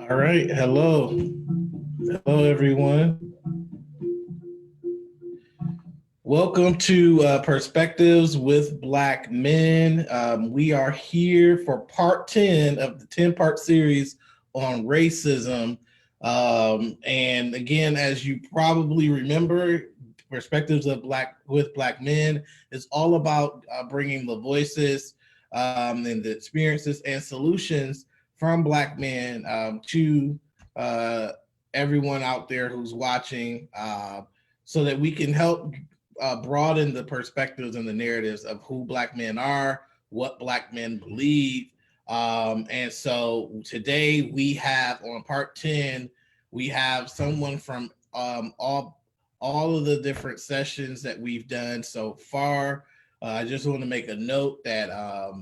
All right. Hello. Hello, everyone. Welcome to Perspectives with Black Men. We are here for part 10 of the 10-part series on racism. And again, as you probably remember, Perspectives of Black Men is all about bringing the voices and the experiences and solutions from Black men to everyone out there who's watching, so that we can help broaden the perspectives and the narratives of who Black men are, what Black men believe. And so today we have on part 10, we have someone from all of the different sessions that we've done so far. I just want to make a note that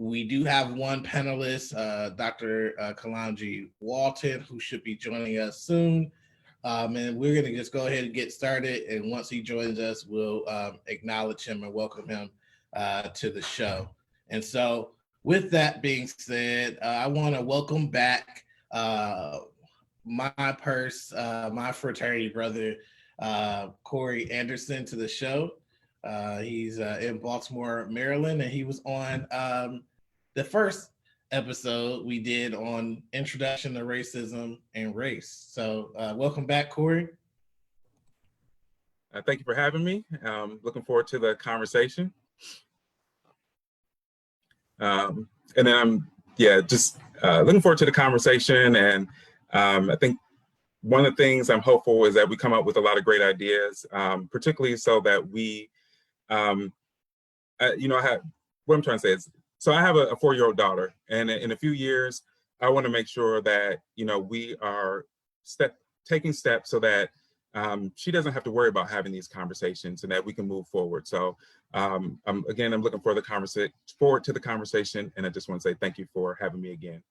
we do have one panelist, Dr. Kalanji Walton, who should be joining us soon. And we're going to just go ahead and get started. And once he joins us, we'll acknowledge him and welcome him to the show. And so with that being said, I want to welcome back my fraternity brother, Corey Anderson, to the show. He's in Baltimore, Maryland, and he was on the first episode we did on introduction to racism and race. So welcome back, Corey. Thank you for having me. Looking forward to the conversation. And then I'm just looking forward to the conversation. And I think one of the things I'm hopeful is that we come up with a lot of great ideas, particularly so that we, what I'm trying to say is, so I have a 4-year-old daughter, and in a few years, I want to make sure that, we are taking steps so that she doesn't have to worry about having these conversations and that we can move forward. So I'm looking forward to the conversation, and I just want to say thank you for having me again.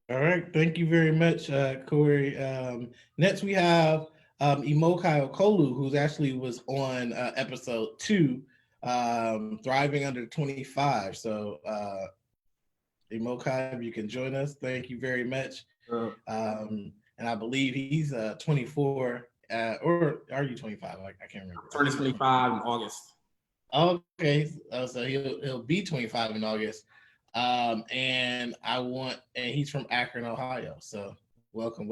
All right, thank you very much, Corey. Next we have Imokai Okolu, who actually was on episode 2. Thriving Under 25. So Imokai, if you can join us, thank you very much. And I believe he's 24, or are you 25? I can't remember. Turning 25 in August. Okay, so he'll be 25 in August. And he's from Akron, Ohio. So welcome.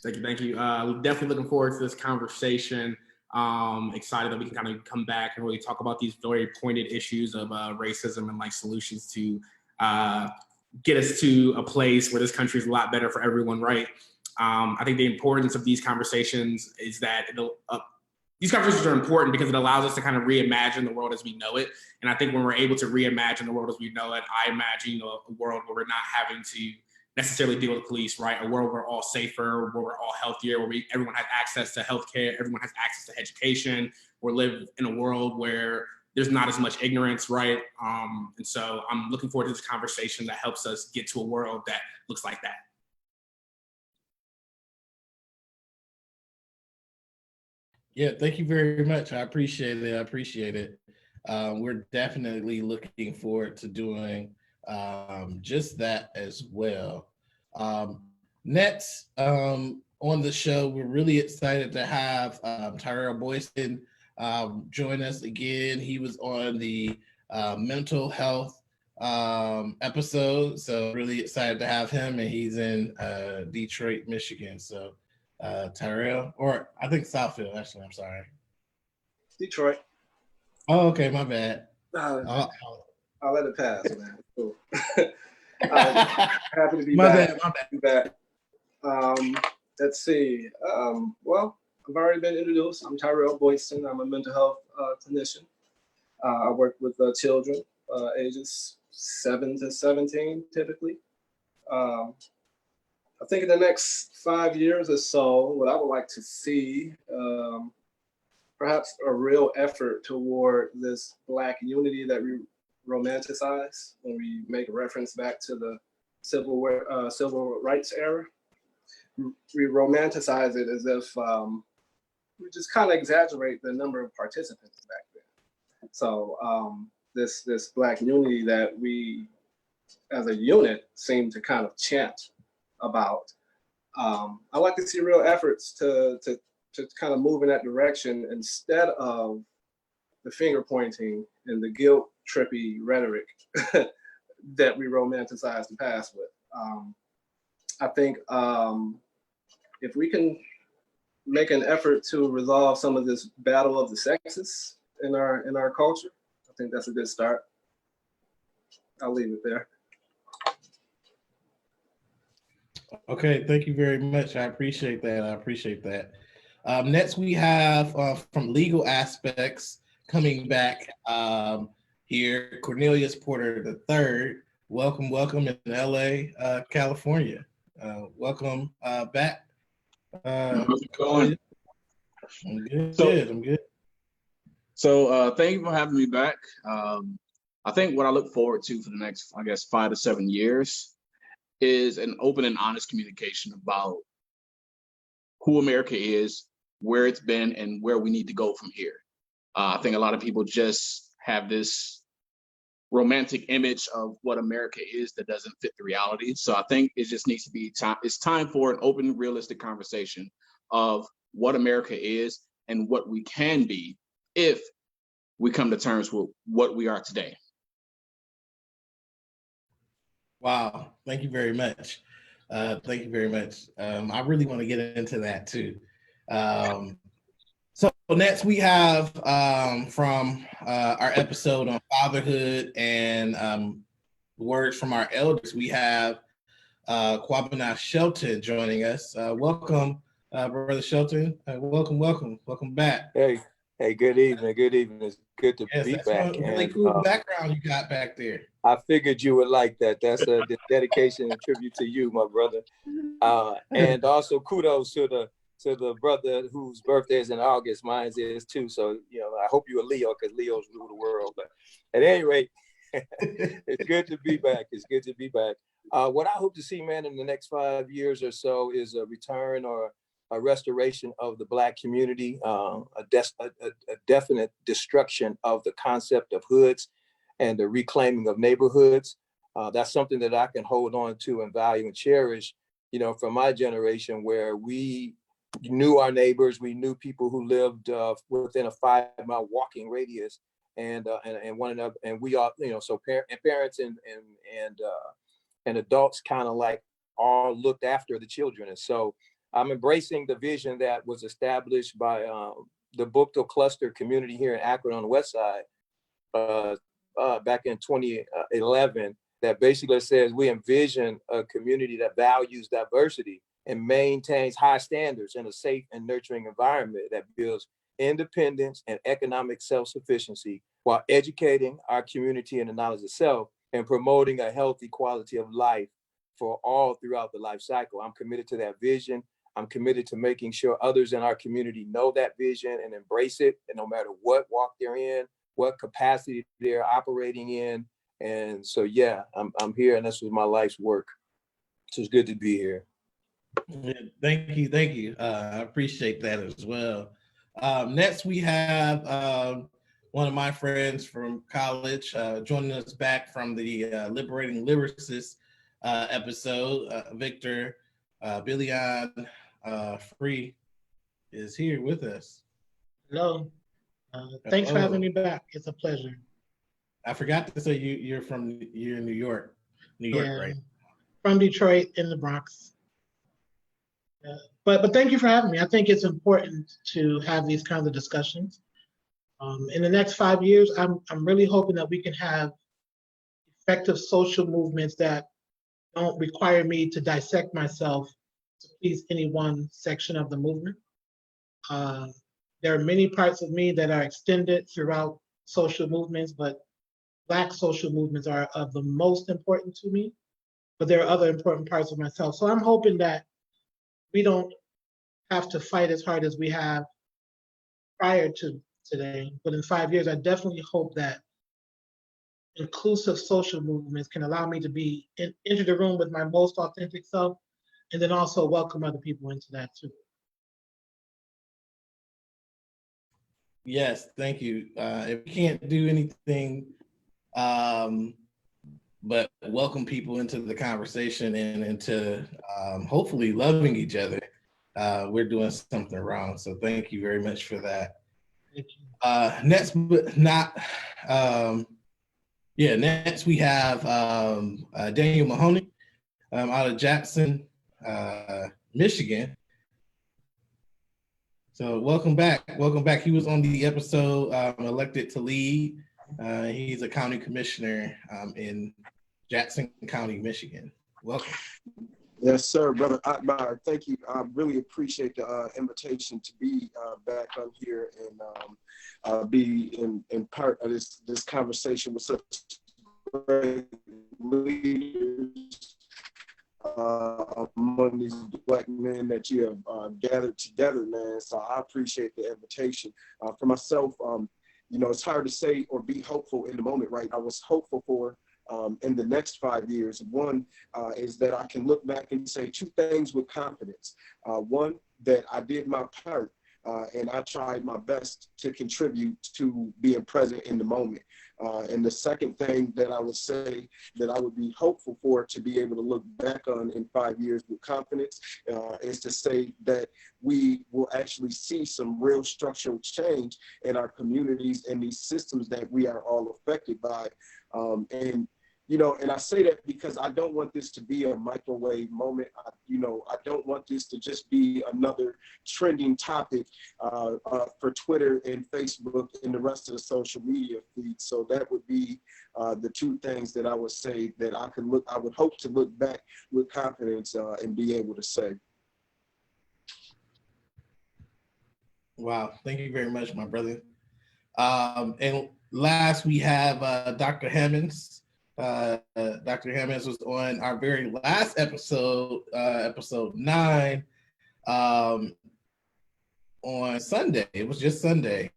Thank you. We're definitely looking forward to this conversation. Excited that we can kind of come back and really talk about these very pointed issues of racism and solutions to get us to a place where this country is a lot better for everyone, right? I think the importance of these conversations is that these conversations are important because it allows us to kind of reimagine the world as we know it. And I think when we're able to reimagine the world as we know it, I imagine a world where we're not having to necessarily deal with police, right? A world where we're all safer, where we're all healthier, where everyone has access to healthcare, everyone has access to education, or live in a world where there's not as much ignorance, right? And so I'm looking forward to this conversation that helps us get to a world that looks like that. Yeah, thank you very much. I appreciate it. We're definitely looking forward to doing just that as well. Next on the show, we're really excited to have Tyrell Boyston join us again. He was on the mental health episode, so really excited to have him, and he's in Detroit, Michigan. So Tyrell, or I think Southfield, actually, I'm sorry. Detroit. Oh, okay, my bad. I'll let it pass, man. Cool. Happy to be back. My bad. Let's see. Well, I've already been introduced. I'm Tyrell Boyston. I'm a mental health clinician. I work with children ages 7 to 17, typically. I think in the next 5 years or so, what I would like to see, perhaps a real effort toward this Black unity that we romanticize when we make a reference back to the civil rights era. We romanticize it as if we just kind of exaggerate the number of participants back then. So this Black unity that we as a unit seem to kind of chant about. I like to see real efforts to kind of move in that direction instead of the finger pointing and the guilt trippy rhetoric that we romanticize the past with. I think if we can make an effort to resolve some of this battle of the sexes in our culture, I think that's a good start. I'll leave it there. Okay, thank you very much. I appreciate that. Next, we have from legal aspects coming back here, Cornelius Porter III. Welcome in LA, California. Welcome back. How's it going? I'm good. So- I'm good. So thank you for having me back. I think what I look forward to for the next, I guess, 5 to 7 years is an open and honest communication about who America is, where it's been, and where we need to go from here. I think a lot of people just have this romantic image of what America is that doesn't fit the reality. So I think it just needs to be time. It's time for an open, realistic conversation of what America is and what we can be if we come to terms with what we are today. Wow, thank you very much. Thank you very much. I really want to get into that too. So next we have from our episode on fatherhood and words from our elders, we have Kwabena Shelton joining us. Welcome, Brother Shelton. Welcome back. Hey, good evening. It's good to be That's back. a really cool background you got back there. I figured you would like that. That's a dedication and tribute to you, my brother. And also kudos to the brother whose birthday is in August. Mine is too. So, I hope you're a Leo because Leos rule the world. But at any rate, it's good to be back. What I hope to see, man, in the next 5 years or so is a return or a restoration of the Black community, a definite destruction of the concept of hoods and the reclaiming of neighborhoods. That's something that I can hold on to and value and cherish, from my generation, where we knew our neighbors, we knew people who lived within a 5-mile walking radius, and one another, and we all, so parents and adults kind of like all looked after the children. And so I'm embracing the vision that was established by the Bookto Cluster community here in Akron on the West Side back in 2011, that basically says we envision a community that values diversity and maintains high standards in a safe and nurturing environment that builds independence and economic self-sufficiency while educating our community in the knowledge of self and promoting a healthy quality of life for all throughout the life cycle. I'm committed to that vision. I'm committed to making sure others in our community know that vision and embrace it, and no matter what walk they're in, what capacity they're operating in. And so, yeah, I'm here, and this was my life's work. So it's good to be here. Yeah, thank you. I appreciate that as well. Next, we have one of my friends from college joining us back from the Liberating Lyricists episode. Victor Billion Free is here with us. Hello. Thanks for having me back. It's a pleasure. I forgot to say you're in New York. Right? From Detroit in the Bronx. But thank you for having me. I think it's important to have these kinds of discussions. In the next 5 years, I'm really hoping that we can have effective social movements that don't require me to dissect myself to please any one section of the movement. There are many parts of me that are extended throughout social movements, but Black social movements are of the most important to me, but there are other important parts of myself. So I'm hoping that we don't have to fight as hard as we have prior to today, but in 5 years, I definitely hope that inclusive social movements can allow me to enter the room with my most authentic self, and then also welcome other people into that too. Yes, thank you. If we can't do anything but welcome people into the conversation and into hopefully loving each other. We're doing something wrong. So thank you very much for that. Thank you. Next, but not, next we have Daniel Mahoney out of Jackson, Michigan. So welcome back. Welcome back. He was on the episode Elected to Lead. He's a county commissioner in Jackson County, Michigan. Welcome. Yes, sir, brother Akbar. Thank you. I really appreciate the invitation to be back on here and be in part of this conversation with such great leaders among these Black men that you have gathered together, man. So I appreciate the invitation. For myself, it's hard to say or be hopeful in the moment, right? I was hopeful for in the next 5 years. One is that I can look back and say two things with confidence. One, that I did my part and I tried my best to contribute to being present in the moment. And the second thing that I would say that I would be hopeful for to be able to look back on in 5 years with confidence is to say that we will actually see some real structural change in our communities and these systems that we are all affected by. And I say that because I don't want this to be a microwave moment. I don't want this to just be another trending topic for Twitter and Facebook and the rest of the social media feeds. So that would be the two things that I would say that I would hope to look back with confidence and be able to say. Wow. Thank you very much, my brother. And last we have Dr. Hammonds. Dr. Hammonds was on our very last episode, episode 9, on Sunday. It was just Sunday,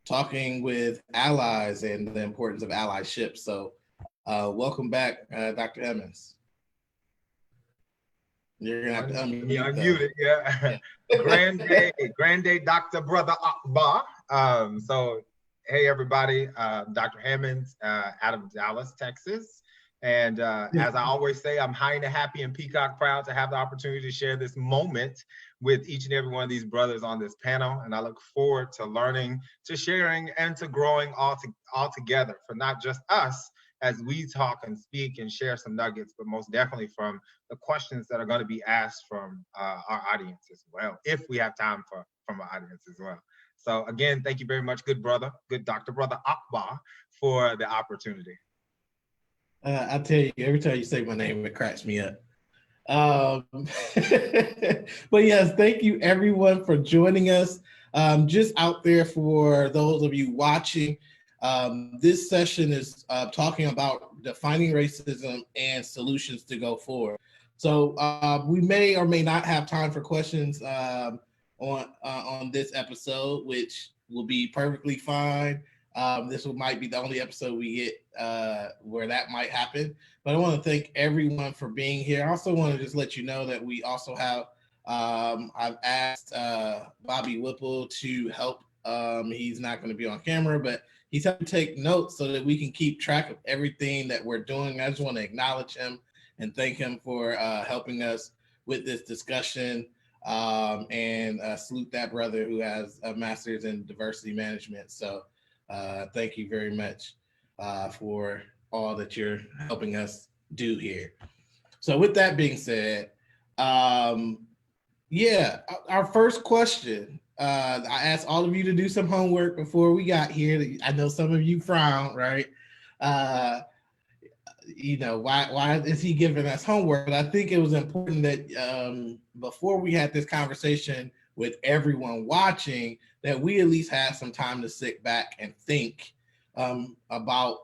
talking with allies and the importance of allyship. So welcome back, Dr. Hammonds. You're gonna have to unmute. Yeah, unmuted. Yeah. Grand day, Dr. Brother Akbar. So hey everybody, Dr. Hammonds out of Dallas, Texas. And as I always say, I'm high and happy and peacock proud to have the opportunity to share this moment with each and every one of these brothers on this panel. And I look forward to learning, to sharing, and to growing all together, for not just us as we talk and speak and share some nuggets, but most definitely from the questions that are going to be asked from our audience as well, if we have time from our audience as well. So again, thank you very much, good Dr. Brother Akbar, for the opportunity. I tell you, every time you say my name, it cracks me up. But yes, thank you everyone for joining us. Just out there for those of you watching, this session is talking about defining racism and solutions to go forward. So we may or may not have time for questions on this episode, which will be perfectly fine. This might be the only episode we get where that might happen. But I want to thank everyone for being here. I also want to just let you know that we also have, I've asked Bobby Whipple to help. He's not going to be on camera, but he's helping take notes so that we can keep track of everything that we're doing. I just want to acknowledge him and thank him for helping us with this discussion. And salute that brother who has a master's in diversity management. So thank you very much for all that you're helping us do here. So with that being said, our first question, I asked all of you to do some homework before we got here. I know some of you frowned, right? Why is he giving us homework? But I think it was important that before we had this conversation with everyone watching, that we at least had some time to sit back and think about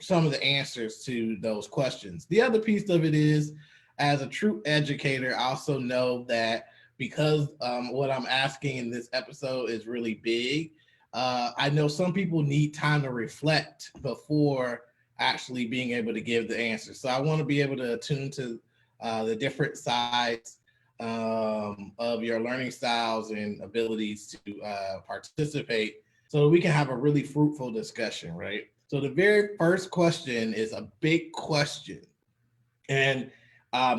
some of the answers to those questions. The other piece of it is, as a true educator, I also know that because what I'm asking in this episode is really big, I know some people need time to reflect before actually being able to give the answer. So I want to be able to attune to the different sides of your learning styles and abilities to participate so that we can have a really fruitful discussion, right? So the very first question is a big question. And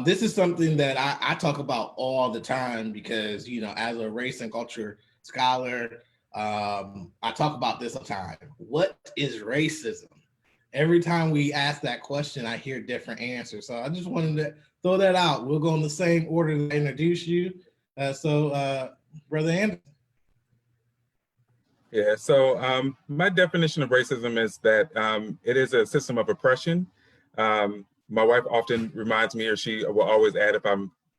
this is something that I talk about all the time because, you know, as a race and culture scholar, I talk about this all the time. What is racism? Every time we ask that question, I hear different answers. So I just wanted to throw that out. We'll go in the same order that I introduce you. Brother Anderson. Yeah, so my definition of racism is that it is a system of oppression. My wife often reminds me, or she will always add if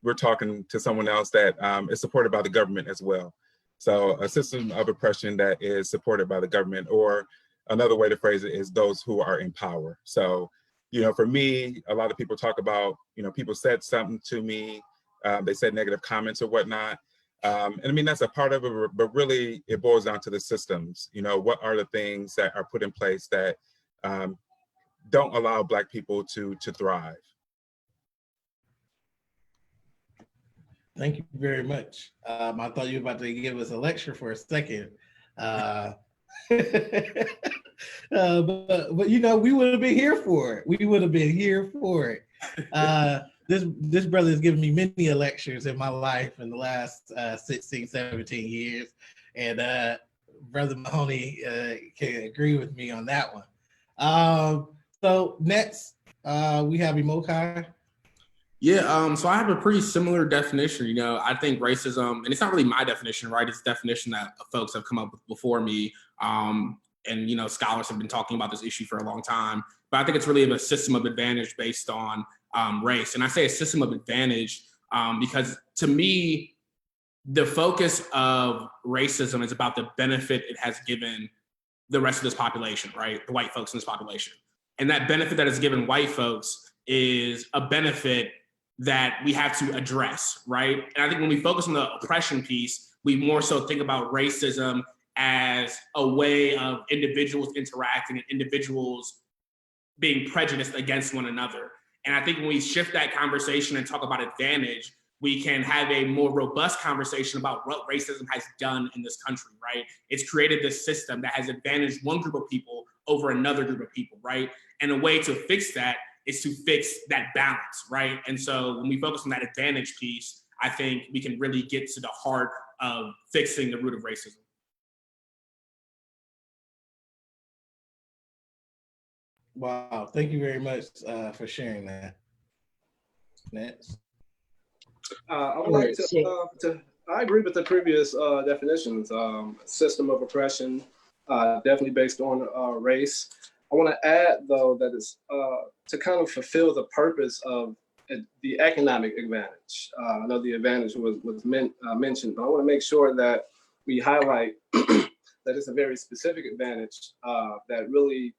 we're talking to someone else, that is supported by the government as well. So a system of oppression that is supported by the government, or another way to phrase it is those who are in power. So, you know, for me, a lot of people talk about, you know, people said something to me, they said negative comments or whatnot. And I mean, that's a part of it, but really it boils down to the systems. You know, what are the things that are put in place that don't allow Black people to thrive? Thank you very much. I thought you were about to give us a lecture for a second. But you know, we would have been here for it. We would have been here for it. This brother has given me many lectures in my life in the last 16, 17 years. And Brother Mahoney can agree with me on that one. So next, we have Imokai. Yeah, so I have a pretty similar definition. You know, I think racism, and it's not really my definition, right? It's a definition that folks have come up with before me. And, you know, scholars have been talking about this issue for a long time. But I think it's really a system of advantage based on race. And I say a system of advantage because to me, the focus of racism is about the benefit it has given the rest of this population, right? The white folks in this population. And that benefit that is given white folks is a benefit that we have to address, right? And I think when we focus on the oppression piece, we more so think about racism as a way of individuals interacting and individuals being prejudiced against one another. And I think when we shift that conversation and talk about advantage, we can have a more robust conversation about what racism has done in this country, right? It's created this system that has advantaged one group of people over another group of people, right? And a way to fix that is to fix that balance, right? And so when we focus on that advantage piece, I think we can really get to the heart of fixing the root of racism. Wow, thank you very much for sharing that. Next. I would like to I agree with the previous definitions. System of oppression, definitely based on race. I want to add, though, that it's to kind of fulfill the purpose of the economic advantage. I know the advantage was mentioned, but I want to make sure that we highlight that it's a very specific advantage that really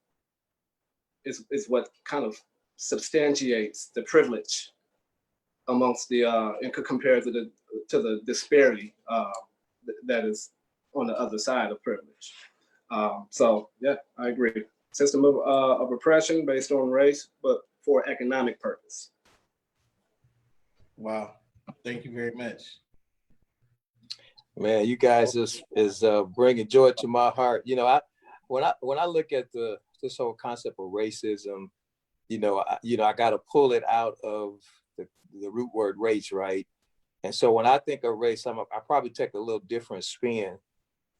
is what kind of substantiates the privilege amongst the and compared to the disparity that is on the other side of privilege. So yeah, I agree. System of oppression based on race, but for economic purpose. Wow, thank you very much. Man, you guys is bringing joy to my heart. You know, when I look at this whole concept of racism, I got to pull it out of the root word race, right? And so when I think of race, I probably take a little different spin,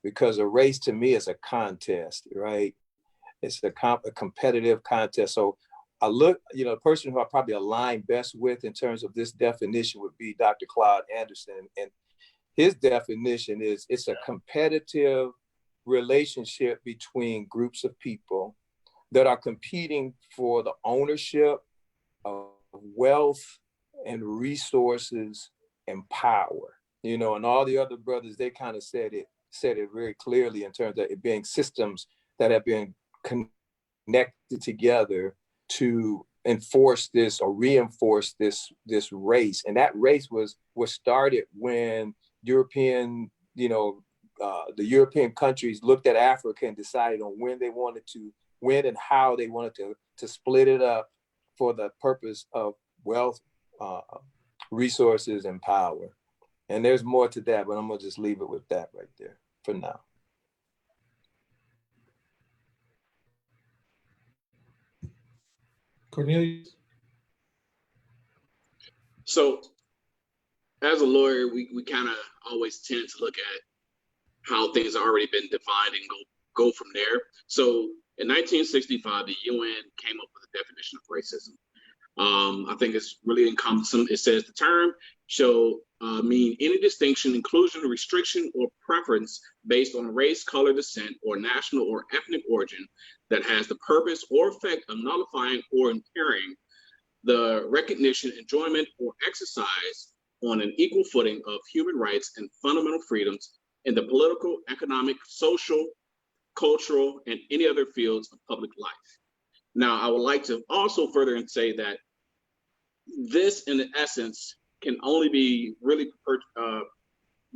because a race to me is a contest, right? It's a competitive contest. So I look, the person who I probably align best with in terms of this definition would be Dr. Claude Anderson. And his definition is it's a competitive relationship between groups of people that are competing for the ownership of wealth and resources and power, and all the other brothers, they kind of said it very clearly in terms of it being systems that have been connected together to enforce this or reinforce this race. And that race was started when European, the European countries looked at Africa and decided on when and how they wanted to split it up for the purpose of wealth, resources, and power. And there's more to that, but I'm gonna just leave it with that right there for now. Cornelius? So as a lawyer, we kind of always tend to look at how things have already been defined and go from there. So in 1965, the UN came up with a definition of racism. I think it's really encompassing. It says the term shall mean any distinction, inclusion, restriction, or preference based on race, color, descent, or national or ethnic origin that has the purpose or effect of nullifying or impairing the recognition, enjoyment, or exercise on an equal footing of human rights and fundamental freedoms in the political, economic, social, cultural, and any other fields of public life. Now, I would like to also further and say that this, in essence, can only be really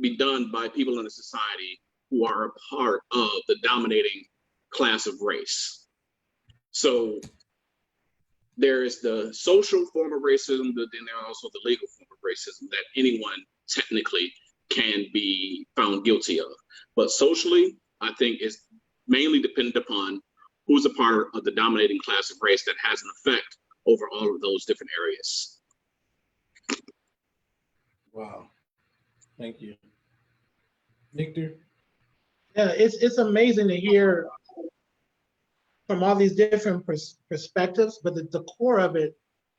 be done by people in a society who are a part of the dominating class of race. So there is the social form of racism, but then there are also the legal form of racism that anyone technically can be found guilty of. But socially, I think it's mainly dependent upon who's a part of the dominating class of race that has an effect over all of those different areas. Wow. Thank you. Victor? Yeah, it's amazing to hear from all these different perspectives, but the core of it,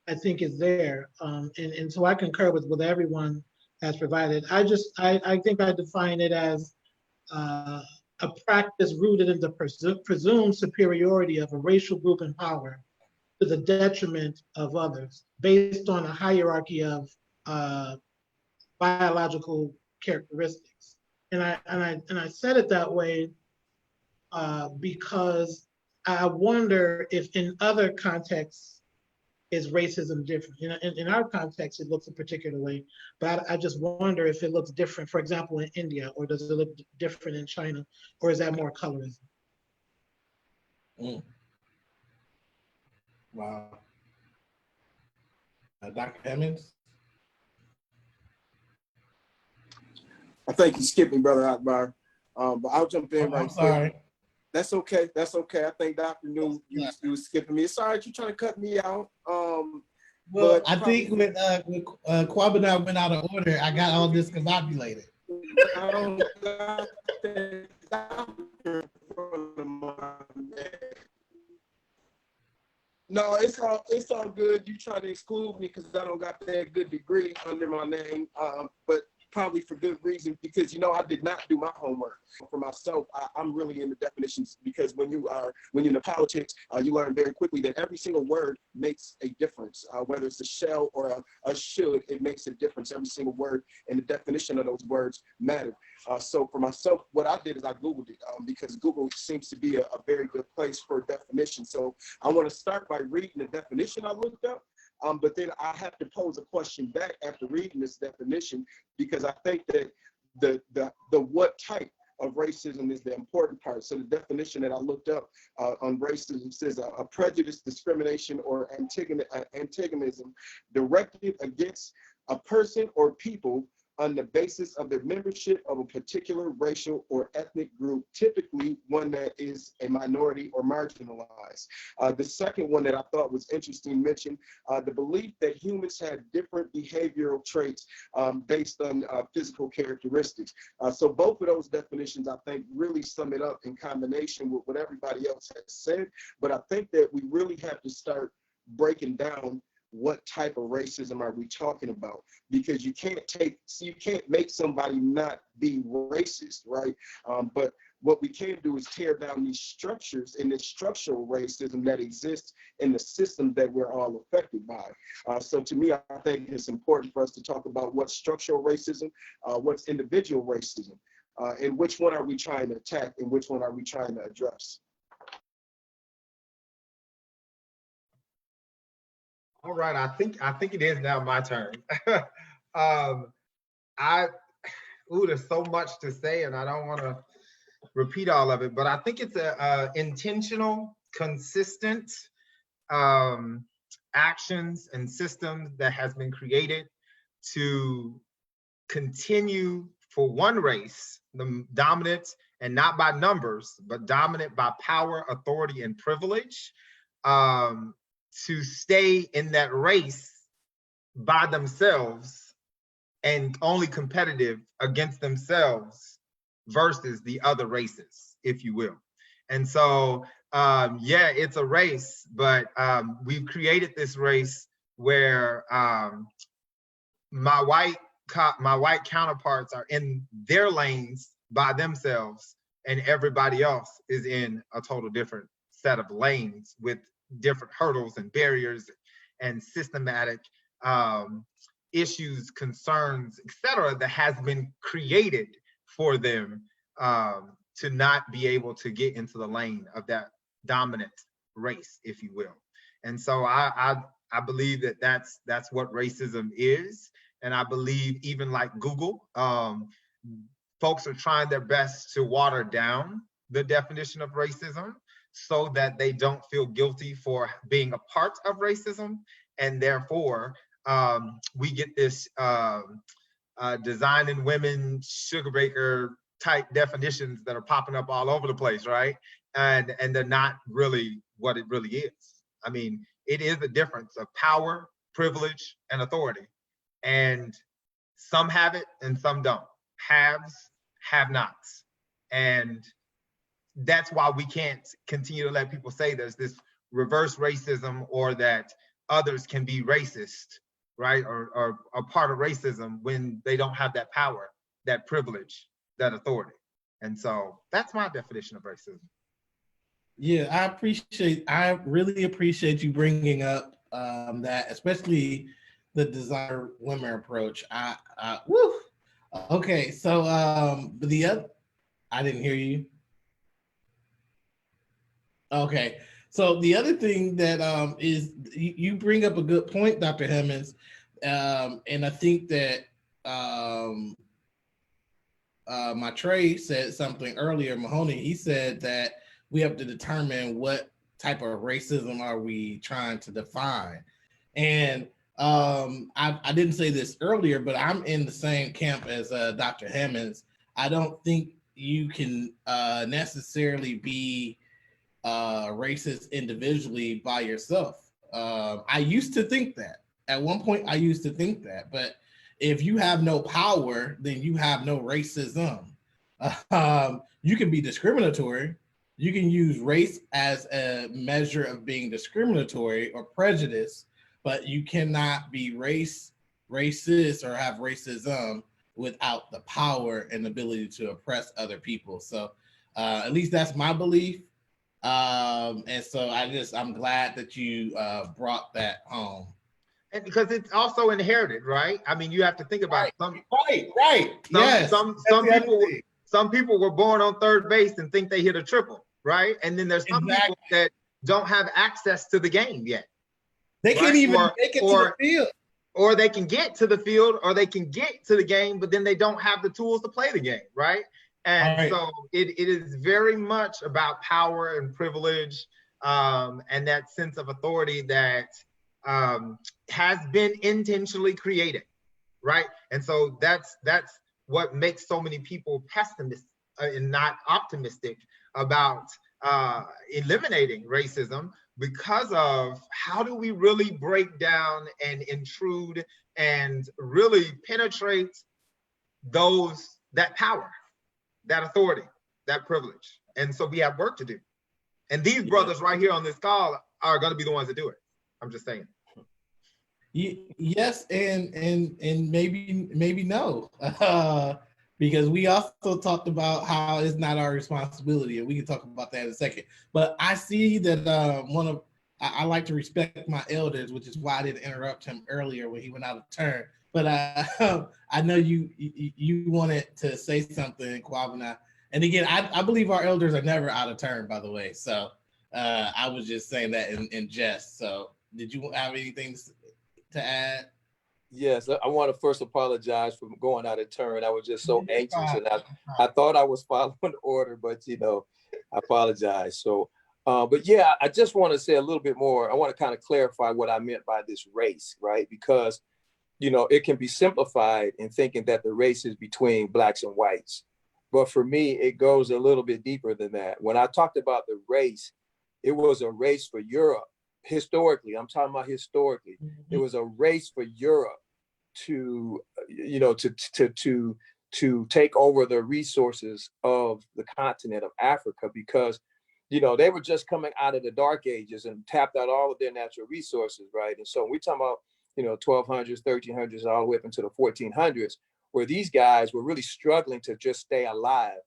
I think, is there. And so I concur with what everyone has provided. I think I define it as a practice rooted in the presumed superiority of a racial group in power to the detriment of others, based on a hierarchy of biological characteristics. And I said it that way because I wonder if in other contexts is racism different. In our context, it looks a particular way, but I just wonder if it looks different, for example, in India, or does it look different in China, or is that more colorism? Wow. Dr. Hemmings? I think you skipped me, Brother Akbar. But I'll jump in right quick. Sorry. That's okay. That's okay. I think Dr. knew you was skipping me. It's all right. You're trying to cut me out. Well, I think when Kwab and I went out of order, I got all discombobulated. I don't got that doctor in front of my neck. No, it's all good. You try to exclude me because I don't got that good degree under my name. But probably for good reason, because I did not do my homework. For myself, I'm really into definitions, because when you're in politics, you learn very quickly that every single word makes a difference. Whether it's a shall or a should, it makes a difference. Every single word and the definition of those words matter. So for myself, what I did is I Googled it, because Google seems to be a very good place for definition. So I want to start by reading the definition I looked up. But then I have to pose a question back after reading this definition, because I think that the what type of racism is the important part. So the definition that I looked up on racism says a prejudice, discrimination, or antagonism directed against a person or people on the basis of their membership of a particular racial or ethnic group, typically one that is a minority or marginalized. The second one that I thought was interesting mentioned the belief that humans have different behavioral traits based on physical characteristics. So both of those definitions, I think, really sum it up in combination with what everybody else has said. But I think that we really have to start breaking down what type of racism are we talking about, because you can't make somebody not be racist, right? But what we can do is tear down these structures and this structural racism that exists in the system that we're all affected by. So to me, I think it's important for us to talk about what's structural racism, what's individual racism, and which one are we trying to attack and which one are we trying to address. All right, I think it is now my turn. There's so much to say, and I don't want to repeat all of it, but I think it's a intentional, consistent actions and systems that has been created to continue for one race, the dominance, and not by numbers, but dominant by power, authority, and privilege. to stay in that race by themselves and only competitive against themselves versus the other races, if you will. And so, yeah, it's a race, but we've created this race where my white counterparts are in their lanes by themselves, and everybody else is in a total different set of lanes with different hurdles and barriers and systematic issues, concerns, etc., that has been created for them to not be able to get into the lane of that dominant race, if you will. And so I believe that that's what racism is. And I believe even like Google, folks are trying their best to water down the definition of racism so that they don't feel guilty for being a part of racism. And therefore, we get this designing women, sugar baker type definitions that are popping up all over the place, right? And they're not really what it really is. I mean, it is a difference of power, privilege, and authority. And some have it and some don't. Haves, have-nots. And that's why we can't continue to let people say there's this reverse racism or that others can be racist, right? Or a part of racism when they don't have that power, that privilege, that authority. And so that's my definition of racism. Yeah, I really appreciate you bringing up that, especially the designer women approach. Woo. Okay, so the other, I didn't hear you. Okay, so the other thing that is you bring up a good point, Dr. Hemmings, and I think that Matrey said something earlier. Mahoney, he said that we have to determine what type of racism are we trying to define, and I didn't say this earlier, but I'm in the same camp as Dr. Hemmings. I don't think you can necessarily be racist individually by yourself. I used to think that. At one point, I used to think that. But if you have no power, then you have no racism. You can be discriminatory. You can use race as a measure of being discriminatory or prejudice, but you cannot be racist or have racism without the power and ability to oppress other people. So at least that's my belief. And so I'm glad that you brought that home. And because it's also inherited, right? I mean, you have to think about Yes. Some people were born on third base and think they hit a triple, right? And then there's some people that don't have access to the game yet. They can't even make it to the field. Or they can get to the field, or they can get to the game, but then they don't have the tools to play the game, right? And so it is very much about power and privilege, and that sense of authority that has been intentionally created, right? And so that's what makes so many people pessimistic and not optimistic about eliminating racism, because of how do we really break down and intrude and really penetrate that power, that authority, that privilege. And so we have work to do. And these brothers right here on this call are going to be the ones that do it. I'm just saying. Yes, and maybe no, because we also talked about how it's not our responsibility, and we can talk about that in a second. But I see that I like to respect my elders, which is why I didn't interrupt him earlier when he went out of turn. But I know you wanted to say something, Kwabena. And again, I believe our elders are never out of turn, by the way. So I was just saying that in jest. So did you have anything to add? Yes, I want to first apologize for going out of turn. I was just so anxious, and I thought I was following the order, but I apologize. So, but yeah, I just want to say a little bit more. I want to kind of clarify what I meant by this race, right? Because it can be simplified in thinking that the race is between blacks and whites, but for me, it goes a little bit deeper than that. When I talked about the race, it was a race for Europe historically, I'm talking about historically, it was a race for Europe to, you know, to take over the resources of the continent of Africa, because, you know, they were just coming out of the Dark Ages and tapped out all of their natural resources, right? And so we're talking about, you know, 1200s, 1300s, all the way up into the 1400s, where these guys were really struggling to just stay alive.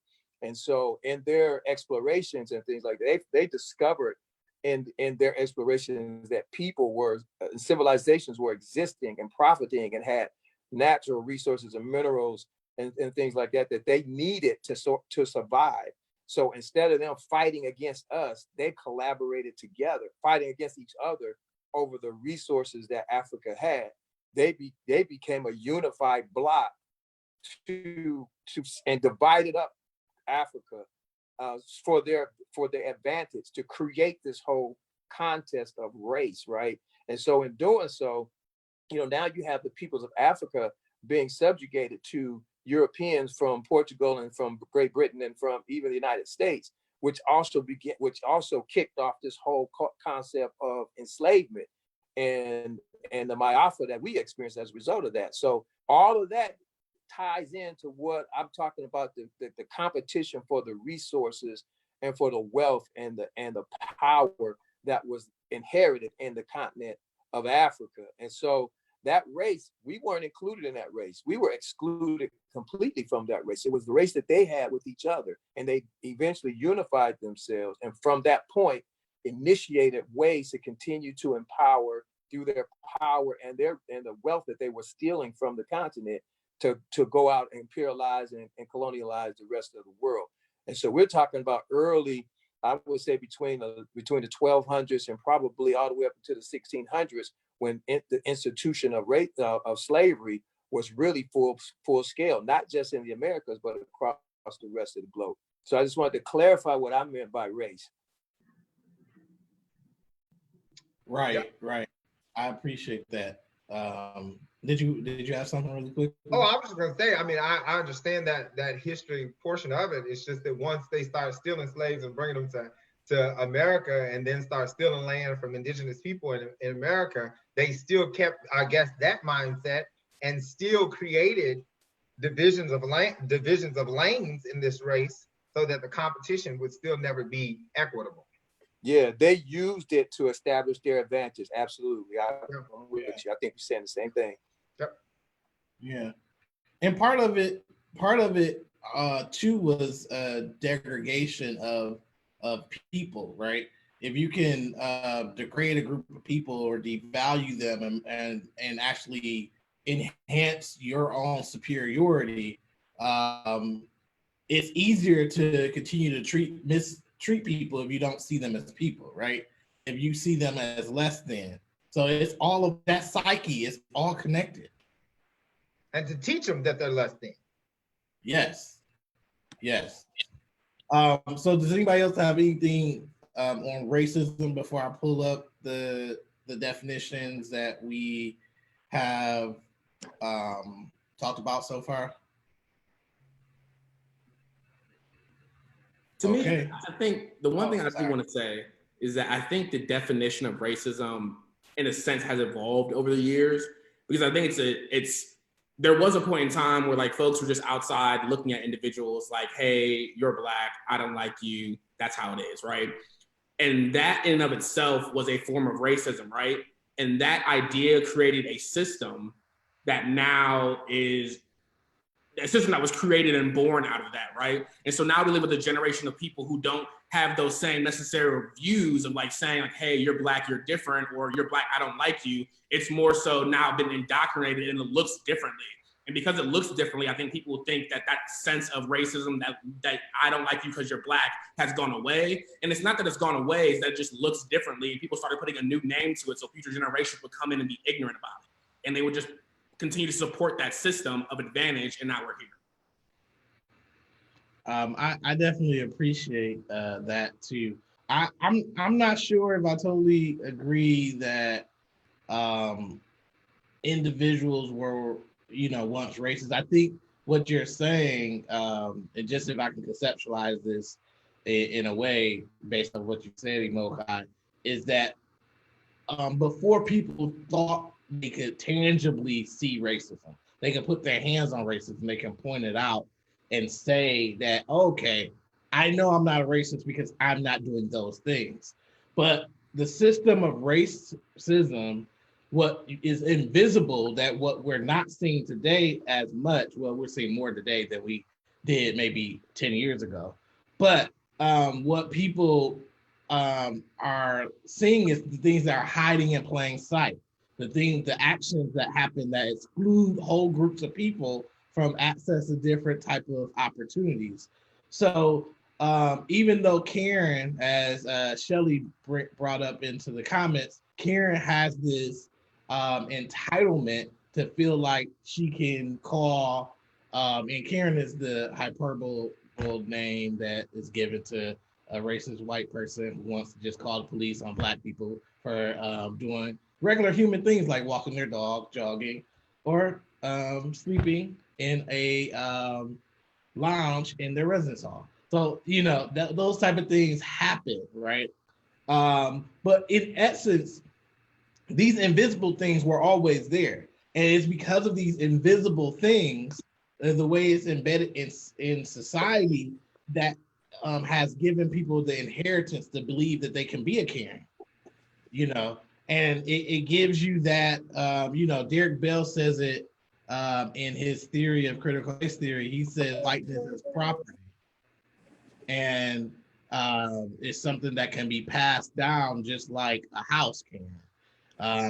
And so in their explorations and things like that, they discovered in their explorations that people were, civilizations were existing and profiting and had natural resources and minerals and things like that that they needed to survive. So instead of them fighting against us, they collaborated together, fighting against each other over the resources that Africa had. They became a unified bloc to and divided up Africa for their advantage, to create this whole contest of race, right? And so in doing so, you know, now you have the peoples of Africa being subjugated to Europeans from Portugal and from Great Britain and from even the United States, which also kicked off this whole concept of enslavement and the Mayafa that we experienced as a result of that. So all of that ties into what I'm talking about, the competition for the resources and for the wealth and the power that was inherited in the continent of Africa. And so that race, we weren't included in that race. We were excluded completely from that race. It was the race that they had with each other, and they eventually unified themselves. And from that point, initiated ways to continue to empower through their power and the wealth that they were stealing from the continent to go out and imperialize and colonialize the rest of the world. And so we're talking about early, I would say between the 1200s and probably all the way up to the 1600s, when the institution of slavery was really full scale, not just in the Americas, but across the rest of the globe. So I just wanted to clarify what I meant by race. Right. I appreciate that. Did you have something really quick? Oh, I was just gonna say, I mean, I understand that history portion of it. It's just that once they start stealing slaves and bringing them to America, and then start stealing land from indigenous people in America, they still kept, I guess, that mindset and still created divisions of lanes in this race, so that the competition would still never be equitable. Yeah, they used it to establish their advantage. Absolutely. I'm with you. I think you're saying the same thing. Yep. Yeah. And part of it too was degradation of people, right? If you can degrade a group of people or devalue them and actually enhance your own superiority, it's easier to continue to mistreat people if you don't see them as people, right? If you see them as less than. So it's all of that psyche, it's all connected. And to teach them that they're less than. Yes. So does anybody else have anything on racism before I pull up the definitions that we have talked about so far? To me, I think the one thing I do want to say is that I think the definition of racism, in a sense, has evolved over the years, because I think there was a point in time where like folks were just outside looking at individuals like, hey, you're black, I don't like you, that's how it is, right? And that in and of itself was a form of racism, right? And that idea created a system that now is a system that was created and born out of that, right? And so now we live with a generation of people who don't have those same necessary views of like saying like, hey, you're black, you're different, or you're black, I don't like you. It's more so now been indoctrinated and it looks differently. And because it looks differently, I think people think that sense of racism, that I don't like you because you're black, has gone away. And it's not that it's gone away, it's that it just looks differently. And people started putting a new name to it so future generations would come in and be ignorant about it. And they would just continue to support that system of advantage, and now we're here. I definitely appreciate that too. I'm not sure if I totally agree that individuals were, once racist. I think what you're saying, and just if I can conceptualize this in a way based on what you said, Emokai, is that before people thought they could tangibly see racism. They can put their hands on racism. They can point it out and say that, okay, I know I'm not a racist because I'm not doing those things. But the system of racism, what is invisible, that what we're not seeing today as much, well, we're seeing more today than we did maybe 10 years ago. But what people are seeing is the things that are hiding in plain sight, the actions that happen that exclude whole groups of people from access to different type of opportunities. So even though Karen, as Shelly brought up into the comments, Karen has this entitlement to feel like she can call, and Karen is the hyperbole name that is given to a racist white person who wants to just call the police on Black people for doing regular human things like walking their dog, jogging, or sleeping in a lounge in their residence hall. So, those type of things happen, right? But in essence, these invisible things were always there. And it's because of these invisible things, the way it's embedded in society, that has given people the inheritance to believe that they can be a Karen, and it gives you that, Derek Bell says it in his theory of critical race theory. He says whiteness is property. And it's something that can be passed down just like a house can.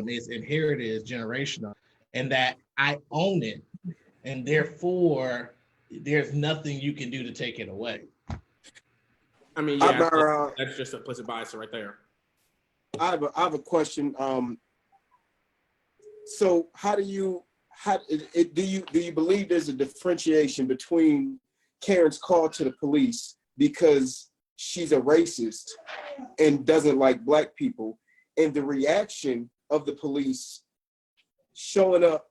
It's inherited, it's generational, and that I own it, and therefore there's nothing you can do to take it away. I mean, yeah, that's just implicit bias right there. I have a question. So do you believe there's a differentiation between Karen's call to the police because she's a racist and doesn't like Black people, and the reaction of the police showing up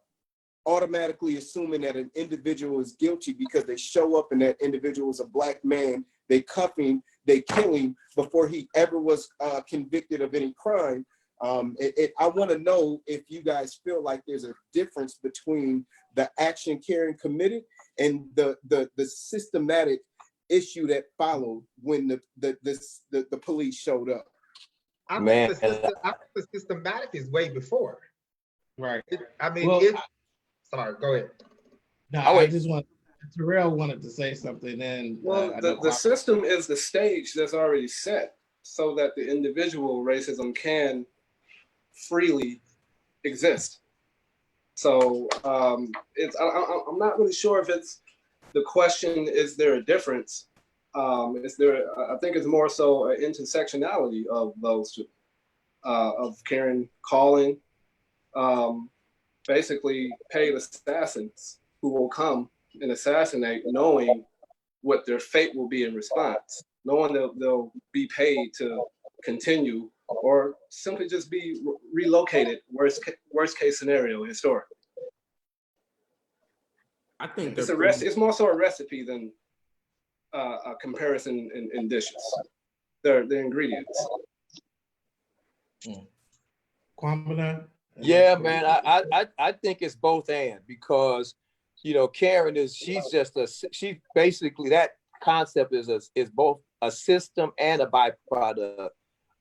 automatically assuming that an individual is guilty because they show up and that individual is a Black man, they cuff him, they kill him before he ever was convicted of any crime? I want to know if you guys feel like there's a difference between the action Karen committed and the systematic issue that followed when the police showed up. I think the systematic is way before. Right. Sorry, go ahead. No, I just want Terrell wanted to say something. And the system is the stage that's already set so that the individual racism can freely exist. So I'm not really sure if it's the question. Is there a difference? I think it's more so an intersectionality of those two, of Karen calling, basically paid assassins who will come and assassinate, knowing what their fate will be in response, knowing they'll be paid to continue or simply just be relocated. Worst case scenario historically. I think it's more so a recipe than a comparison in dishes. They're the ingredients. Yeah, man. I think it's both and, because Karen she's basically, that concept is both a system and a byproduct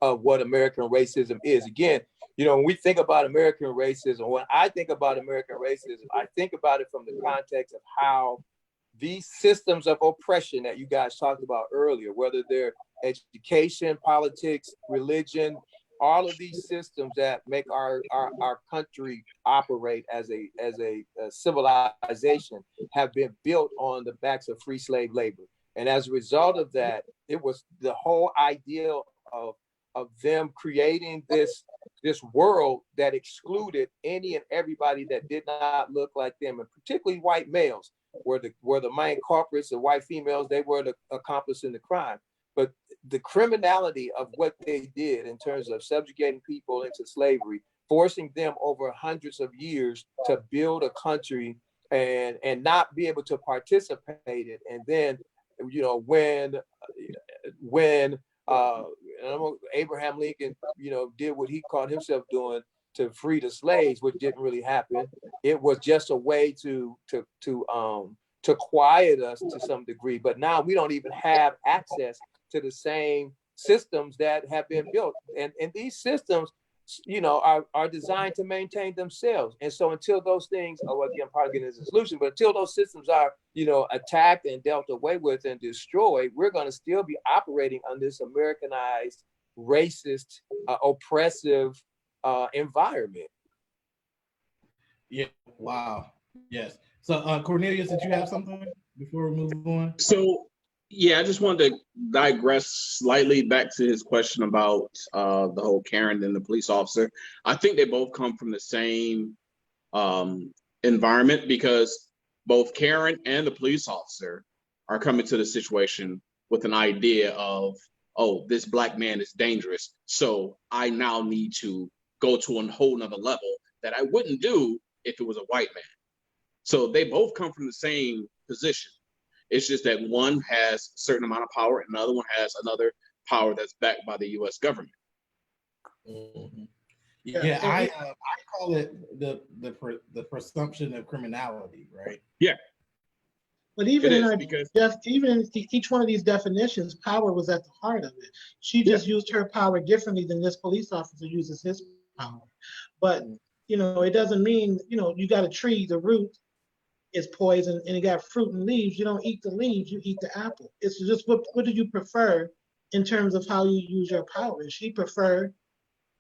of what American racism is. Again, when we think about American racism, when I think about American racism, I think about it from the context of how these systems of oppression that you guys talked about earlier, whether they're education, politics, religion, all of these systems that make our country operate as a civilization, have been built on the backs of free slave labor. And as a result of that, it was the whole idea of them creating this world that excluded any and everybody that did not look like them, and particularly white males were the main culprits. The white females, they were the accomplice in the crime. But the criminality of what they did in terms of subjugating people into slavery, forcing them over hundreds of years to build a country and not be able to participate in. And then, when Abraham Lincoln, did what he called himself doing to free the slaves, which didn't really happen. It was just a way to quiet us to some degree. But now we don't even have access to the same systems that have been built, and these systems, are designed to maintain themselves. And so until those things, again, probably getting as a solution, but until those systems are, attacked and dealt away with and destroyed, we're going to still be operating on this Americanized, racist, oppressive environment. Yeah. Wow. Yes. So Cornelius, did you have something before we move on? So yeah, I just wanted to digress slightly back to his question about the whole Karen and the police officer. I think they both come from the same environment, because both Karen and the police officer are coming to the situation with an idea of, oh, this black man is dangerous, so I now need to go to a whole nother level that I wouldn't do if it was a white man. So they both come from the same position. It's just that one has a certain amount of power and the other one has another power that's backed by the U.S. government. Mm-hmm. Yeah, I call it the presumption of criminality, right? Yeah. But even in each one of these definitions, power was at the heart of it. She just used her power differently than this police officer uses his power. But it doesn't mean you got a tree, the root is poison, and you got fruit and leaves. You don't eat the leaves, you eat the apple. It's just what do you prefer in terms of how you use your power? And she preferred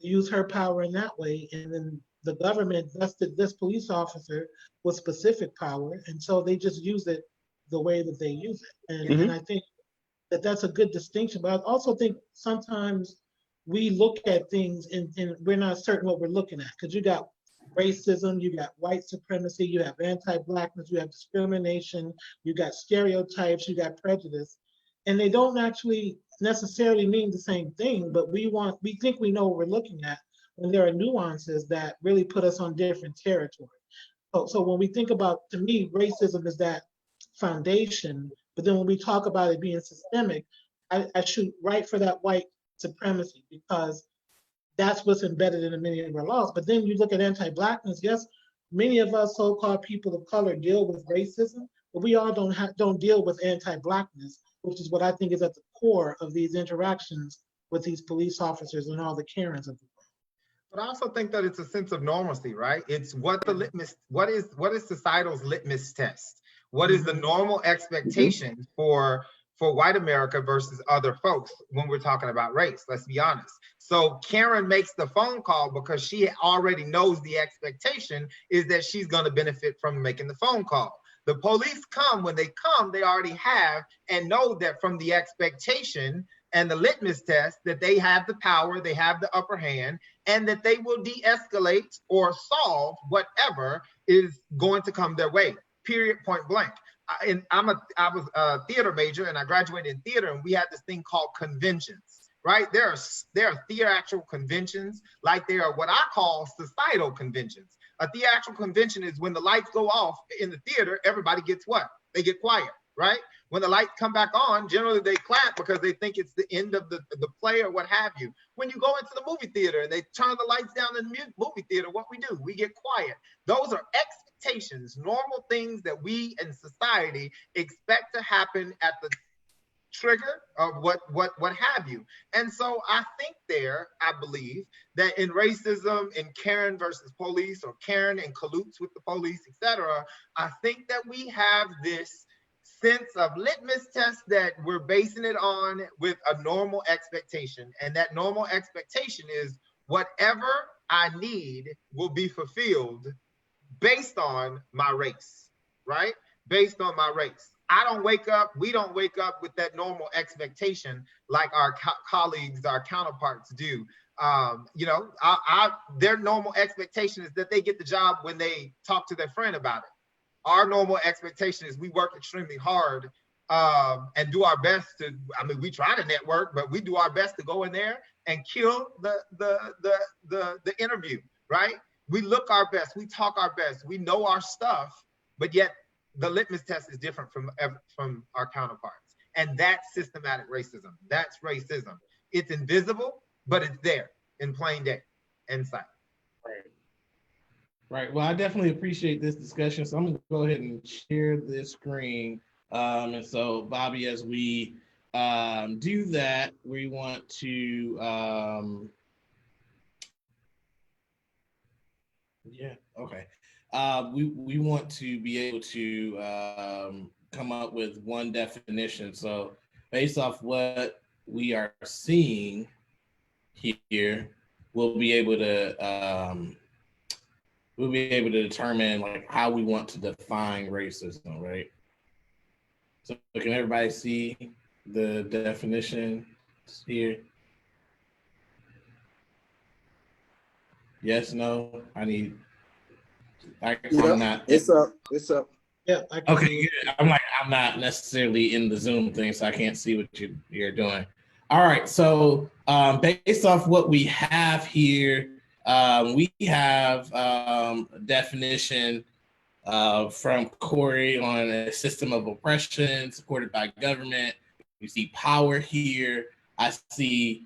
to use her power in that way, and then the government vested this police officer with specific power, and so they just use it the way that they use it. And I think that that's a good distinction. But I also think sometimes we look at things and we're not certain what we're looking at, because you got racism, you got white supremacy, you have anti-blackness, you have discrimination, you got stereotypes, you got prejudice, and they don't actually necessarily mean the same thing, but we think we know what we're looking at when there are nuances that really put us on different territory. So when we think about, to me, racism is that foundation, but then when we talk about it being systemic, I shoot right for that white supremacy, because that's what's embedded in many of our laws. But then you look at anti-blackness. Yes, many of us so-called people of color deal with racism, but we all don't deal with anti-blackness, which is what I think is at the core of these interactions with these police officers and all the Karens of the world. But I also think that it's a sense of normalcy, right? It's what is societal's litmus test? What is the normal expectation for white America versus other folks when we're talking about race? Let's be honest. So Karen makes the phone call because she already knows the expectation is that she's going to benefit from making the phone call. The police come, when they come, they already have and know that from the expectation and the litmus test that they have the power, they have the upper hand, and that they will de-escalate or solve whatever is going to come their way, period, point blank. I was a theater major, and I graduated in theater, and we had this thing called conventions, right? There are theatrical conventions, like there are what I call societal conventions. A theatrical convention is when the lights go off in the theater, everybody gets what? They get quiet, right? When the lights come back on, generally they clap because they think it's the end of the play or what have you. When you go into the movie theater and they turn the lights down in the movie theater, what we do? We get quiet. Those are expectations, normal things that we in society expect to happen at the trigger of what have you. And so I believe that in racism, in Karen versus police, or Karen in cahoots with the police, etc., I think that we have this sense of litmus test that we're basing it on with a normal expectation. And that normal expectation is whatever I need will be fulfilled based on my race, right? Based on my race. We don't wake up with that normal expectation like our colleagues, our counterparts do. Their normal expectation is that they get the job when they talk to their friend about it. Our normal expectation is we work extremely hard and do our best we try to network, but we do our best to go in there and kill the interview, right? We look our best, we talk our best, we know our stuff, but yet the litmus test is different from our counterparts. And that's systematic racism. That's racism. it's invisible, but it's there in plain day, in sight. Right. Right. Well, I definitely appreciate this discussion. So I'm going to go ahead and share this screen. And so, Bobby, as we do that, we want to, yeah, okay. We want to be able to come up with one definition. So, based off what we are seeing here, we'll be able to determine like how we want to define racism, right? So can everybody see the definition here? Yes, no. I'm not. It's up. It's up. Yeah, I can Okay, see it. good. I'm not necessarily in the Zoom thing, so I can't see what you're doing. All right, so based off what we have here, we have a definition from Corey on a system of oppression supported by government. You see power here. I see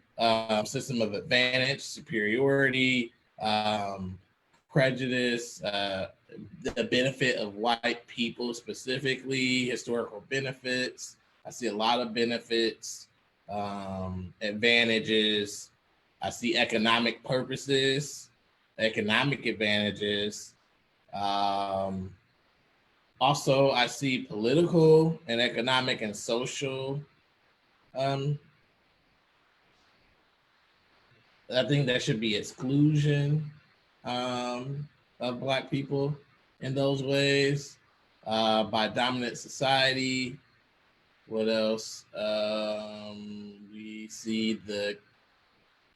system of advantage, superiority, prejudice, the benefit of white people specifically, historical benefits. I see a lot of benefits, advantages. I see economic purposes, economic advantages. Also, I see political and economic and social. I think there should be exclusion of Black people in those ways by dominant society. What else? We see the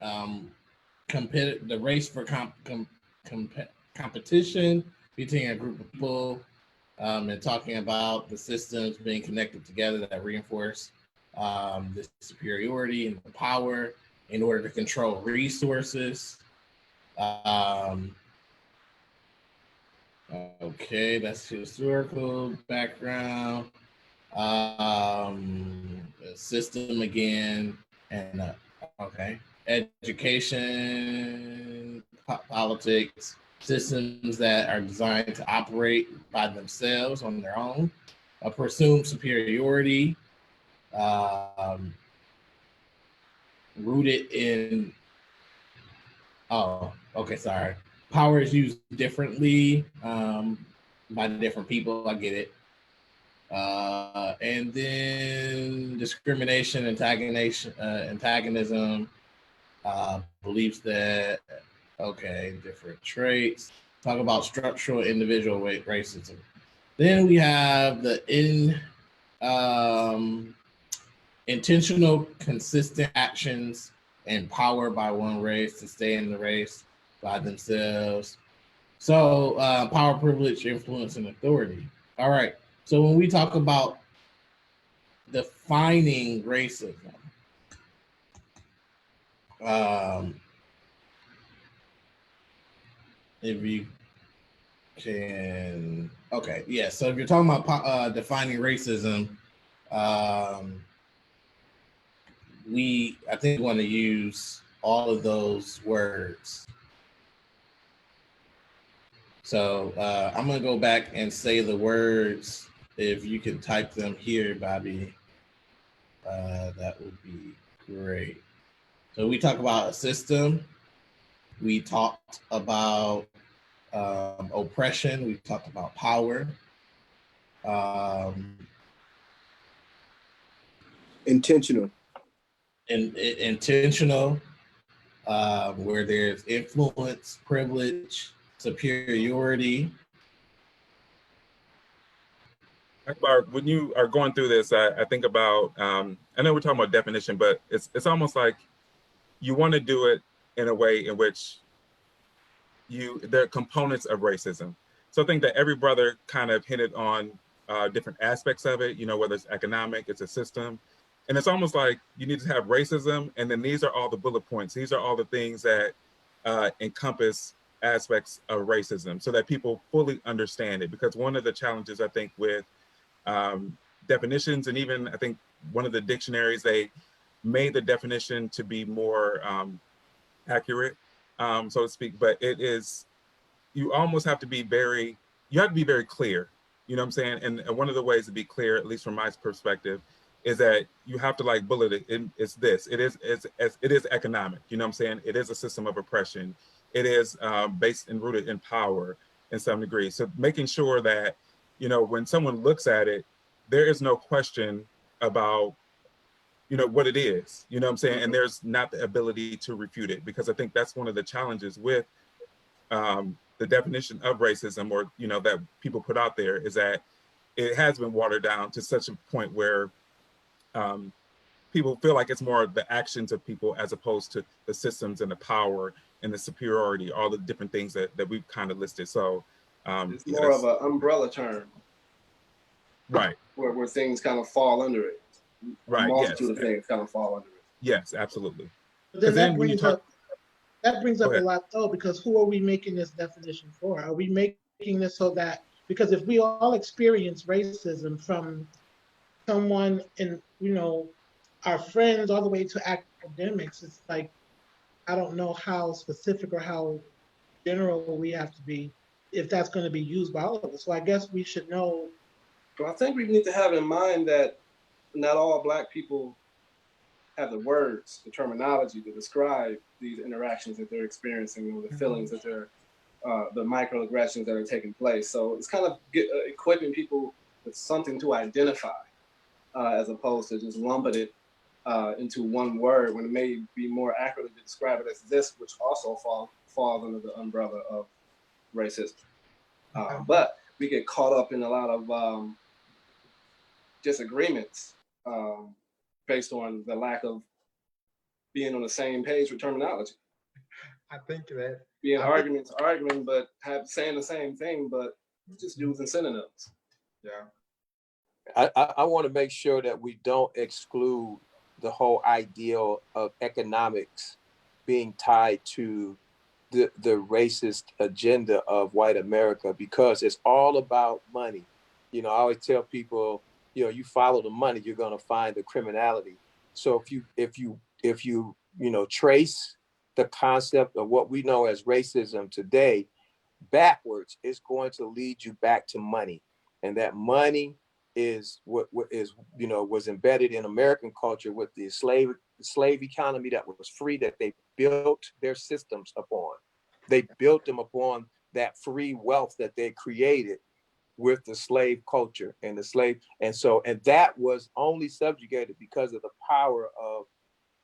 the race for competition between a group of people, and talking about the systems being connected together that reinforce the superiority and the power in order to control resources. Okay, that's historical background. System again, and okay, education, politics, systems that are designed to operate by themselves on their own, a presumed superiority, rooted in, sorry. Power is used differently by different people. I get it. And then discrimination, antagonism, beliefs that, different traits. Talk about structural individual racism. Then we have the intentional, consistent actions and power by one race to stay in the race by themselves. So power, privilege, influence, and authority. All right. So when we talk about defining racism, if you can, okay, yeah. So if you're talking about defining racism, I think we want to use all of those words. So I'm gonna go back and say the words. If you could type them here, Bobby, that would be great. So we talk about a system. We talked about oppression. We talked about power. Intentional. Intentional, where there's influence, privilege, superiority. Akbar, when you are going through this, I think about, I know we're talking about definition, but it's almost like you want to do it in a way in which there are components of racism. So I think that every brother kind of hinted on different aspects of it, whether it's economic, it's a system. And it's almost like you need to have racism, and then these are all the bullet points. These are all the things that encompass aspects of racism so that people fully understand it. Because one of the challenges, I think, with definitions, and even I think one of the dictionaries, they made the definition to be more accurate, so to speak. But it is, you almost have to be very, you have to be very clear. You know what I'm saying? And one of the ways to be clear, at least from my perspective, is that you have to like bullet it. It's this. It is economic. You know what I'm saying? It is a system of oppression. It is based and rooted in power in some degree. So making sure that, you know, when someone looks at it, there is no question about, you know, what it is. You know what I'm saying? And there's not the ability to refute it, because I think that's one of the challenges with the definition of racism, or, you know, that people put out there, is that it has been watered down to such a point where people feel like it's more the actions of people as opposed to the systems and the power and the superiority, all the different things that we've kind of listed. So it's more of an umbrella term, right, where things kind of fall under it. right, A multitude yes, of things kind of fall under it. yes, absolutely. But then Then when you talk, that brings Go up a ahead. lot though, because who are we making this definition for? Are we making this so that, because if we all experience racism from someone in, you know, our friends all the way to academics, it's like, I don't know how specific or how general we have to be if that's going to be used by all of us. So I guess we should know. Well, I think we need to have in mind that not all Black people have the words, the terminology to describe these interactions that they're experiencing, or the feelings that they're, the microaggressions that are taking place. So it's kind of equipping people with something to identify, as opposed to just lumping it into one word, when it may be more accurately to describe it as this, which also falls under the umbrella of racism. But we get caught up in a lot of disagreements based on the lack of being on the same page with terminology. I think that Being arguing, but saying the same thing, but just using synonyms. Yeah. I want to make sure that we don't exclude the whole ideal of economics being tied to the racist agenda of white America, because it's all about money. You know, I always tell people, you know, you follow the money, you're going to find the criminality. So if you trace the concept of what we know as racism today backwards, it's going to lead you back to money, and that money is what is, you know, was embedded in American culture with the slave economy that was free, that they built their systems upon. They built them upon that free wealth that they created with the slave culture and the slave. And that was only subjugated because of the power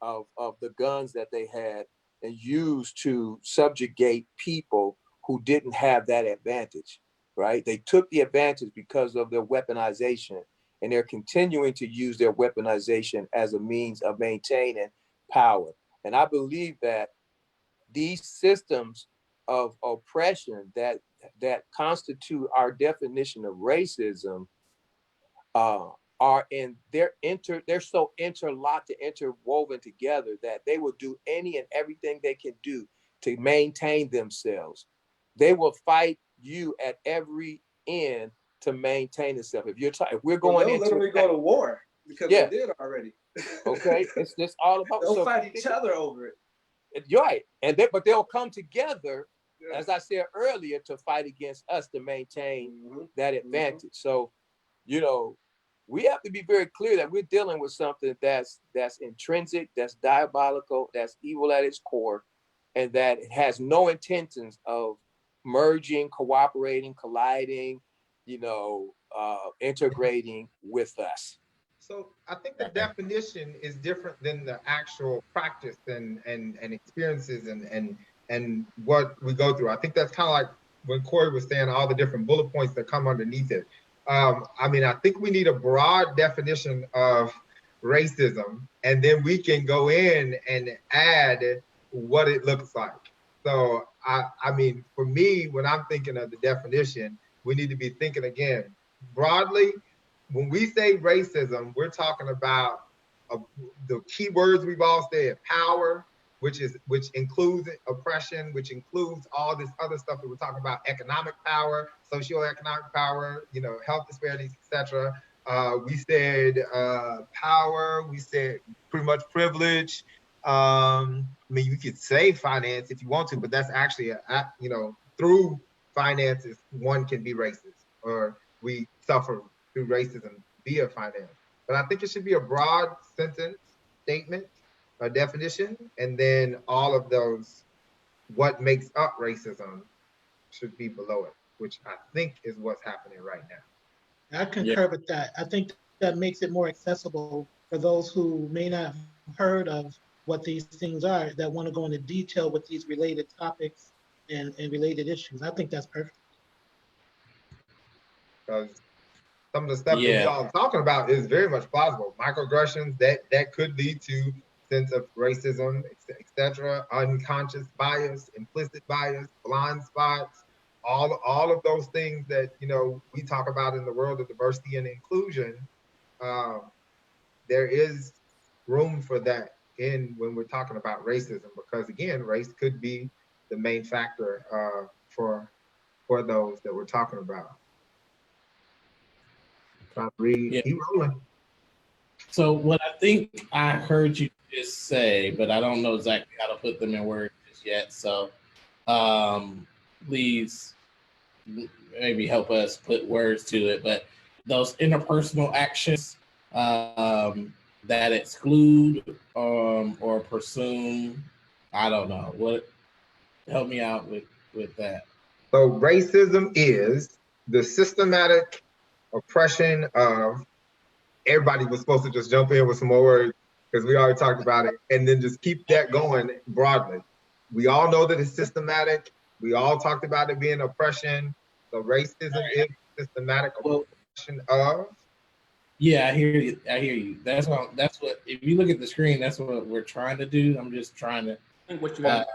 of the guns that they had and used to subjugate people who didn't have that advantage, right? They took the advantage because of their weaponization, and they're continuing to use their weaponization as a means of maintaining power. And I believe that these systems of oppression that constitute our definition of racism they're so interlocked and interwoven together that they will do any and everything they can do to maintain themselves. They will fight you at every end to maintain itself. If we're going they'll into literally go to war, because they did already. Okay, it's just all about. They'll fight each other over it. You're right, but they'll come together, as I said earlier, to fight against us to maintain that advantage. So, you know, we have to be very clear that we're dealing with something that's intrinsic, that's diabolical, that's evil at its core, and that it has no intentions of merging, cooperating, colliding, integrating with us. So I think the definition is different than the actual practice and experiences and what we go through. I think that's kind of like when Corey was saying, all the different bullet points that come underneath it. I think we need a broad definition of racism, and then we can go in and add what it looks like. So for me, when I'm thinking of the definition, we need to be thinking again broadly. When we say racism, we're talking about the key words we've all said: power, which includes oppression, which includes all this other stuff that we're talking about: economic power, socioeconomic power, health disparities, etc. We said power. We said pretty much privilege. I mean, you could say finance if you want to, but that's actually through finances one can be racist, or we suffer through racism via finance. But I think it should be a broad sentence statement, a definition, and then all of those what makes up racism should be below it, which I think is what's happening right now. I concur with that. I think that makes it more accessible for those who may not have heard of what these things are, that want to go into detail with these related topics and related issues. I think that's perfect. Because some of the stuff that we all are talking about is very much plausible. Microaggressions that could lead to sense of racism, etc., unconscious bias, implicit bias, blind spots, all of those things that we talk about in the world of diversity and inclusion. There is room for that when we're talking about racism, because again, race could be the main factor for those that we're talking about. Keep rolling. So what I think I heard you just say, but I don't know exactly how to put them in words just yet. So please maybe help us put words to it. But those interpersonal actions that exclude or presume, I don't know. Help me out with that. So racism is the systematic oppression of, everybody was supposed to just jump in with some more words because we already talked about it, and then just keep that going broadly. We all know that it's systematic. We all talked about it being oppression. So racism is systematic oppression of. Yeah, I hear you. That's what. If you look at the screen, that's what we're trying to do. I'm just trying to. I think what you got.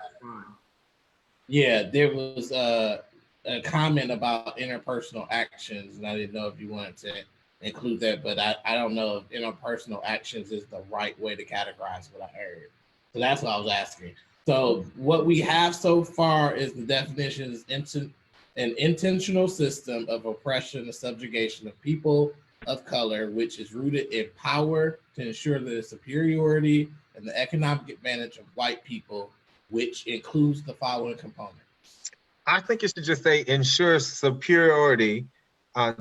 Yeah, there was a comment about interpersonal actions, and I didn't know if you wanted to include that, but I don't know if interpersonal actions is the right way to categorize what I heard. So that's what I was asking. So what we have so far is the definition is an intentional system of oppression and subjugation of people of color, which is rooted in power to ensure the superiority and the economic advantage of white people, which includes the following components. I think it should just say ensure superiority.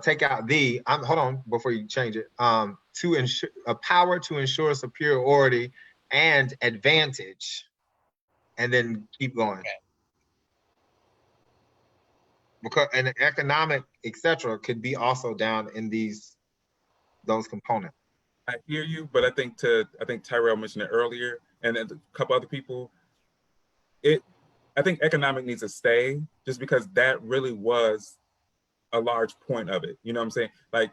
Take out hold on before you change it. To ensure a power to ensure superiority and advantage, and then keep going. Okay. Because an economic, etc., could be also down in those components. I hear you, but I think Tyrell mentioned it earlier, and then a couple other people. I think economic needs to stay, just because that really was a large point of it. You know what I'm saying? Like,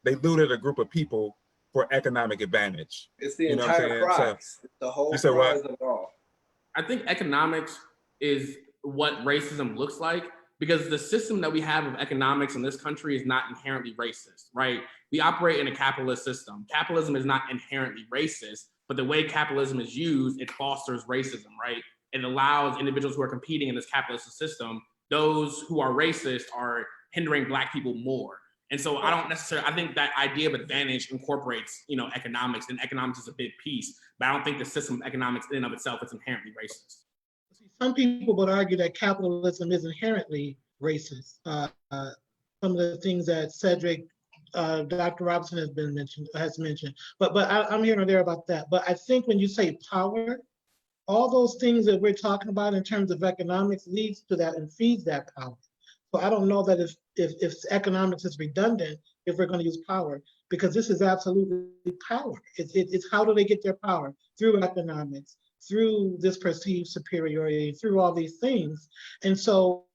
they looted a group of people for economic advantage. It's the entire prize. So, the whole prize of it all. I think economics is what racism looks like, because the system that we have of economics in this country is not inherently racist, right? We operate in a capitalist system. Capitalism is not inherently racist, but the way capitalism is used, it fosters racism, right? It allows individuals who are competing in this capitalist system, those who are racist are hindering Black people more. And so I think that idea of advantage incorporates, economics, and economics is a big piece, but I don't think the system of economics in and of itself is inherently racist. Some people would argue that capitalism is inherently racist. Some of the things that Cedric, Dr. Robinson has mentioned, but I'm here or there about that. But I think when you say power, all those things that we're talking about in terms of economics leads to that and feeds that power. So I don't know that if economics is redundant, if we're going to use power, because this is absolutely power. It's how do they get their power? Through economics, through this perceived superiority, through all these things. And so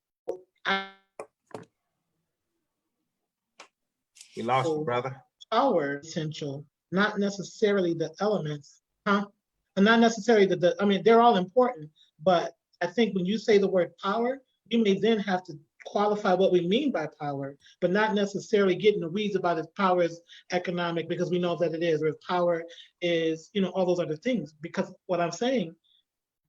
we lost you, brother. Power essential, not necessarily the elements, and not necessarily they're all important, but I think when you say the word power, you may then have to qualify what we mean by power, but not necessarily get in the weeds about if power is economic, because we know that it is, or if power is, all those other things. Because what I'm saying,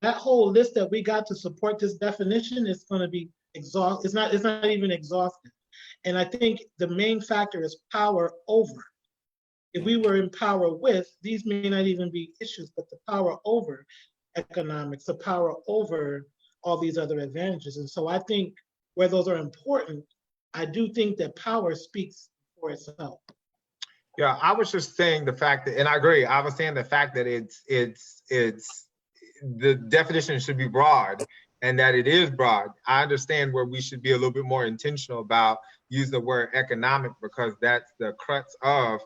that whole list that we got to support this definition is going to be exhaustive. It's not even exhaustive. And I think the main factor is power over. if we were in power with, these may not even be issues, but the power over economics, the power over all these other advantages. And so I think where those are important, I do think that power speaks for itself. Yeah, I was just saying the fact that, and I agree. I was saying the fact that it's the definition should be broad, and that it is broad. I understand where we should be a little bit more intentional about using the word economic, because that's the crux of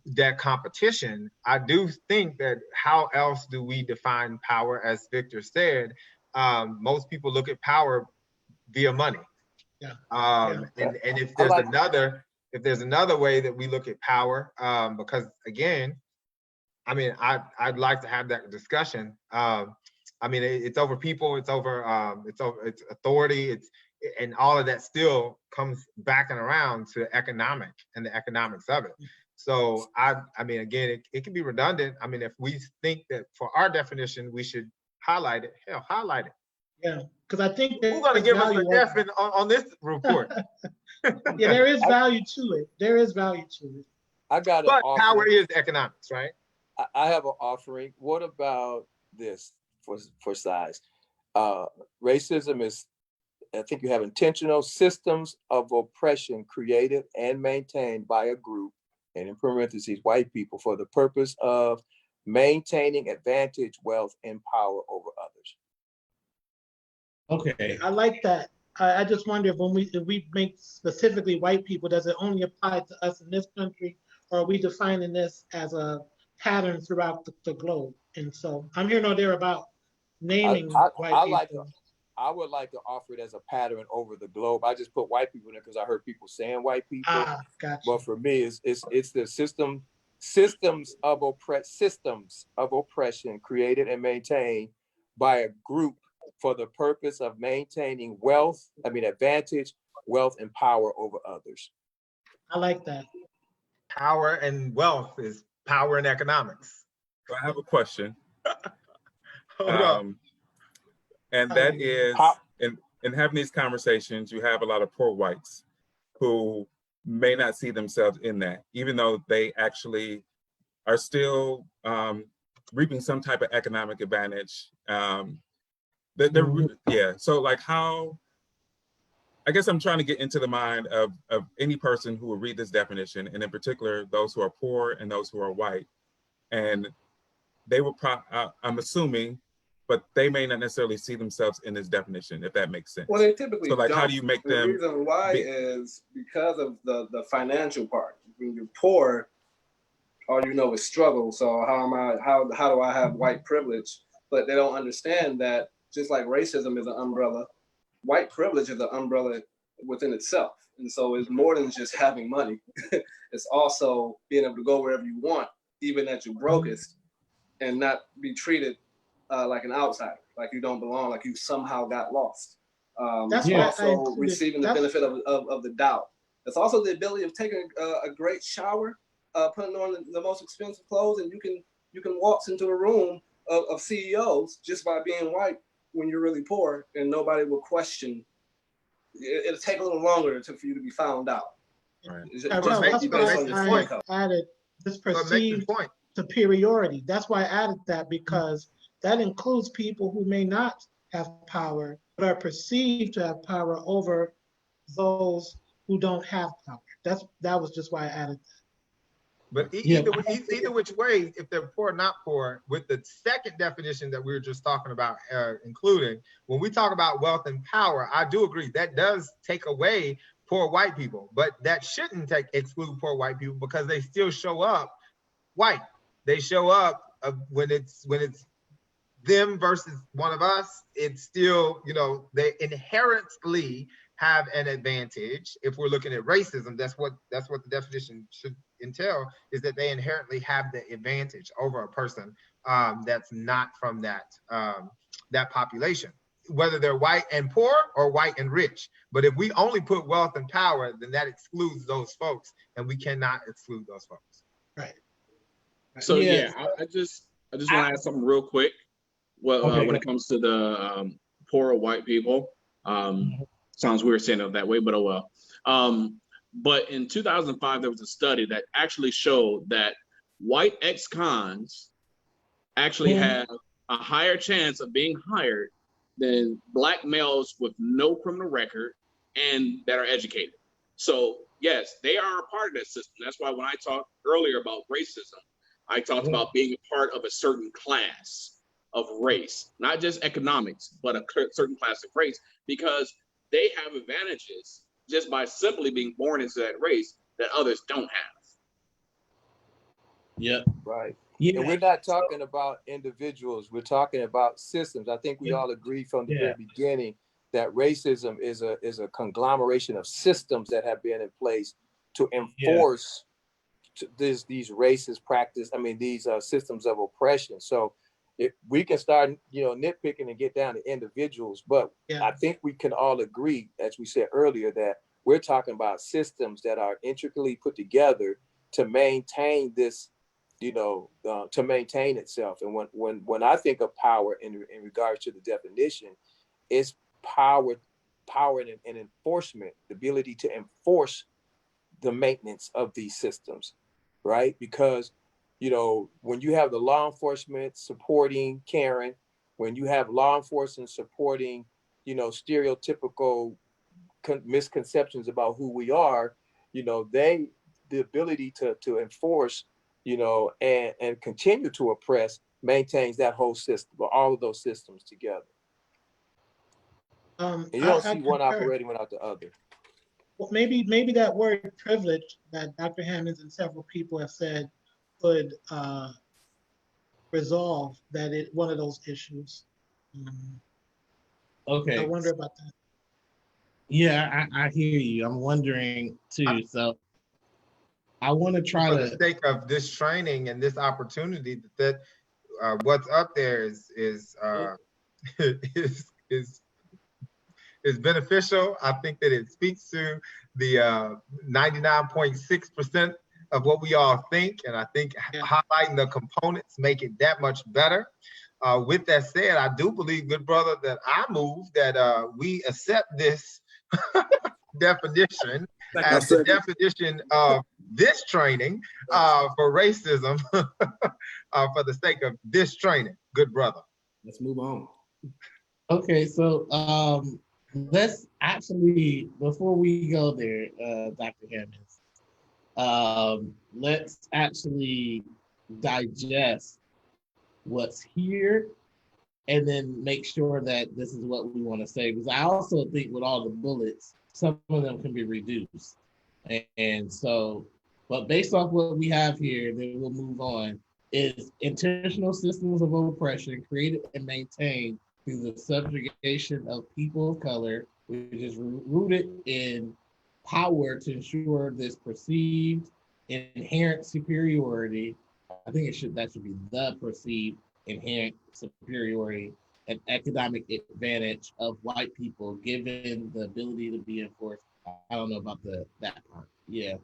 that competition. I do think that how else do we define power? As Victor said, most people look at power via money. Yeah. And if there's another way that we look at power, because again, I mean, I'd like to have that discussion. I mean, it's over people, it's authority, and all of that still comes back and around to economic and the economics of it. So I mean, again, it can be redundant. I mean, if we think that for our definition, we should highlight it, hell, highlight it. Yeah, because I think who's going to give us the F on this report? Yeah, there is value to it. There is value to it. But power is economics, right? I have an offering. What about this for size? Racism is, I think you have intentional systems of oppression created and maintained by a group, and in parentheses, white people, for the purpose of maintaining advantage, wealth, and power over others. Okay. I like that. I just wonder if we make specifically white people, does it only apply to us in this country, or are we defining this as a pattern throughout the globe? And so I'm here nor there about naming white people. I would like to offer it as a pattern over the globe. I just put white people in there because I heard people saying white people. Gotcha. But for me, it's the systems of oppression created and maintained by a group for the purpose of maintaining advantage, wealth, and power over others. I like that. Power and wealth is power and economics. So I have a question. Hold on. And that is, in having these conversations, you have a lot of poor whites who may not see themselves in that, even though they actually are still reaping some type of economic advantage. So like how, I guess I'm trying to get into the mind of any person who will read this definition, and in particular, those who are poor and those who are white. And they will, I'm assuming, but they may not necessarily see themselves in this definition, if that makes sense. Well, they typically so like, don't. How do you make them? The reason why is because of the financial part. When you're poor, all you know is struggle. So how do I have white privilege? But they don't understand that just like racism is an umbrella, white privilege is an umbrella within itself. And so it's more than just having money. It's also being able to go wherever you want, even at your brokest, and not be treated like an outsider, like you don't belong, like you somehow got lost. That's also receiving the benefit of the doubt. It's also the ability of taking a great shower, putting on the most expensive clothes, and you can waltz into a room of CEOs just by being white when you're really poor, and nobody will question. It'll take a little longer for you to be found out. Right. That's why I added this perceived superiority. That's why I added that, because that includes people who may not have power, but are perceived to have power over those who don't have power. That was just why I added that. But either which way, if they're poor or not poor, with the second definition that we were just talking about, including, when we talk about wealth and power, I do agree that does take away poor white people, but that shouldn't exclude poor white people, because they still show up white. They show up when it's them versus one of us. It's still, they inherently have an advantage. If we're looking at racism, that's what the definition should entail, is that they inherently have the advantage over a person that's not from that population, whether they're white and poor or white and rich. But if we only put wealth and power, then that excludes those folks, and we cannot exclude those folks. Right. So I just want to add something real quick. When it comes to the poor white people, sounds weird saying it that way, but oh well. But in 2005, there was a study that actually showed that white ex-cons actually have a higher chance of being hired than black males with no criminal record and that are educated. So yes, they are a part of that system. That's why when I talked earlier about racism, I talked about being a part of a certain class of race, not just economics, but a certain class of race, because they have advantages just by simply being born into that race that others don't have. Yep. Right. Yeah. And we're not talking about individuals. We're talking about systems. I think we all agree from the very beginning that racism is a conglomeration of systems that have been in place to enforce these racist practice. I mean, these systems of oppression. So if we can start, nitpicking and get down to individuals, but I think we can all agree, as we said earlier, that we're talking about systems that are intricately put together to maintain this, to maintain itself. And when I think of power in regards to the definition, it's power and enforcement, the ability to enforce the maintenance of these systems, right? Because, when you have the law enforcement supporting Karen, when you have law enforcement supporting, stereotypical misconceptions about who we are, the ability to enforce, and continue to oppress maintains that whole system, or all of those systems together. And you don't see one operating without the other. Well, maybe that word privilege that Dr. Hammonds and several people have said could resolve one of those issues. Okay. I wonder about that. Yeah, I hear you. I'm wondering too. So I want to try for the sake of this training and this opportunity, that what's up there is is beneficial. I think that it speaks to the 99.6% of what we all think, and I think highlighting the components make it that much better. With that said, I do believe, good brother, that I move that we accept this definition as the definition of this training for racism for the sake of this training, good brother. Let's move on. Okay, so let's actually, before we go there, Dr. Hammonds, let's actually digest what's here and then make sure that this is what we want to say. Because I also think with all the bullets, some of them can be reduced. And so, but based off what we have here, then we'll move on, is intentional systems of oppression created and maintained through the subjugation of people of color, which is rooted in power to ensure this perceived inherent superiority. I think that should be the perceived inherent superiority and economic advantage of white people, given the ability to be enforced. I don't know about that part. Yeah.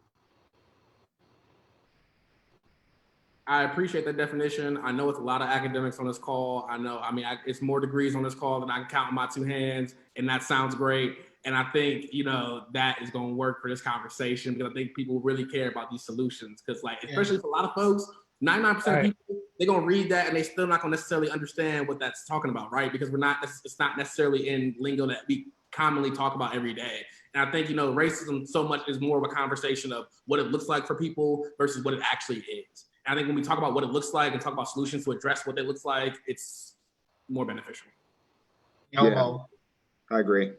I appreciate that definition. I know it's a lot of academics on this call. It's more degrees on this call than I can count on my two hands, and that sounds great. And I think, that is going to work for this conversation, because I think people really care about these solutions. Because, especially for a lot of folks, 99% of people, they're going to read that and they still not going to necessarily understand what that's talking about, right? Because it's not necessarily in lingo that we commonly talk about every day. And I think, racism so much is more of a conversation of what it looks like for people versus what it actually is. And I think when we talk about what it looks like and talk about solutions to address what it looks like, it's more beneficial. Yeah, I agree.